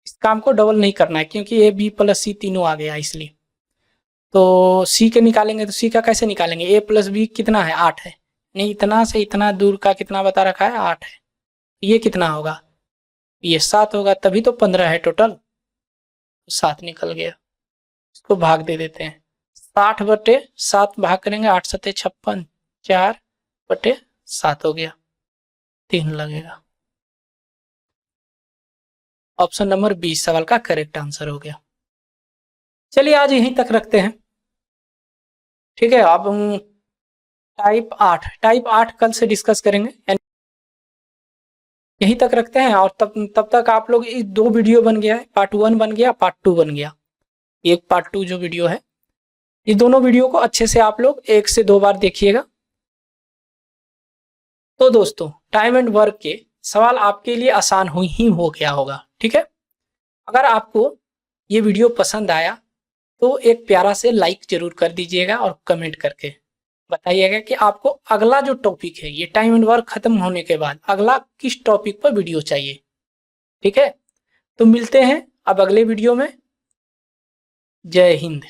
Speaker 1: इस काम को डबल नहीं करना है क्योंकि ए बी प्लस सी तीनों आ गया इसलिए। तो सी के निकालेंगे, तो सी का कैसे निकालेंगे, ए प्लस बी कितना है 8 है, नहीं इतना से इतना दूर का कितना बता रखा है 8 है। ये कितना होगा, ये 7 होगा, तभी तो 15 है टोटल, 7 निकल गया। इसको भाग दे देते हैं, 60/7 भाग करेंगे 8 7 56, 4/7 हो गया, 3 लगेगा। ऑप्शन नंबर 20 सवाल का करेक्ट आंसर हो गया। चलिए आज यहीं तक रखते हैं, ठीक है। अब हम टाइप 8 कल से डिस्कस करेंगे, यहीं तक रखते हैं। और तब तक आप लोग 2 वीडियो बन गया है, पार्ट 1 बन गया, पार्ट 2 बन गया, एक पार्ट 2 जो वीडियो है, ये दोनों वीडियो को अच्छे से आप लोग 1 से 2 बार देखिएगा। तो दोस्तों टाइम एंड वर्क के सवाल आपके लिए आसान ही हो गया होगा, ठीक है। अगर आपको ये वीडियो पसंद आया तो एक प्यारा से लाइक जरूर कर दीजिएगा और कमेंट करके बताइएगा कि आपको अगला जो टॉपिक है, ये टाइम एंड वर्क खत्म होने के बाद अगला किस टॉपिक पर वीडियो चाहिए, ठीक है। तो मिलते हैं अब अगले वीडियो में। जय हिंद।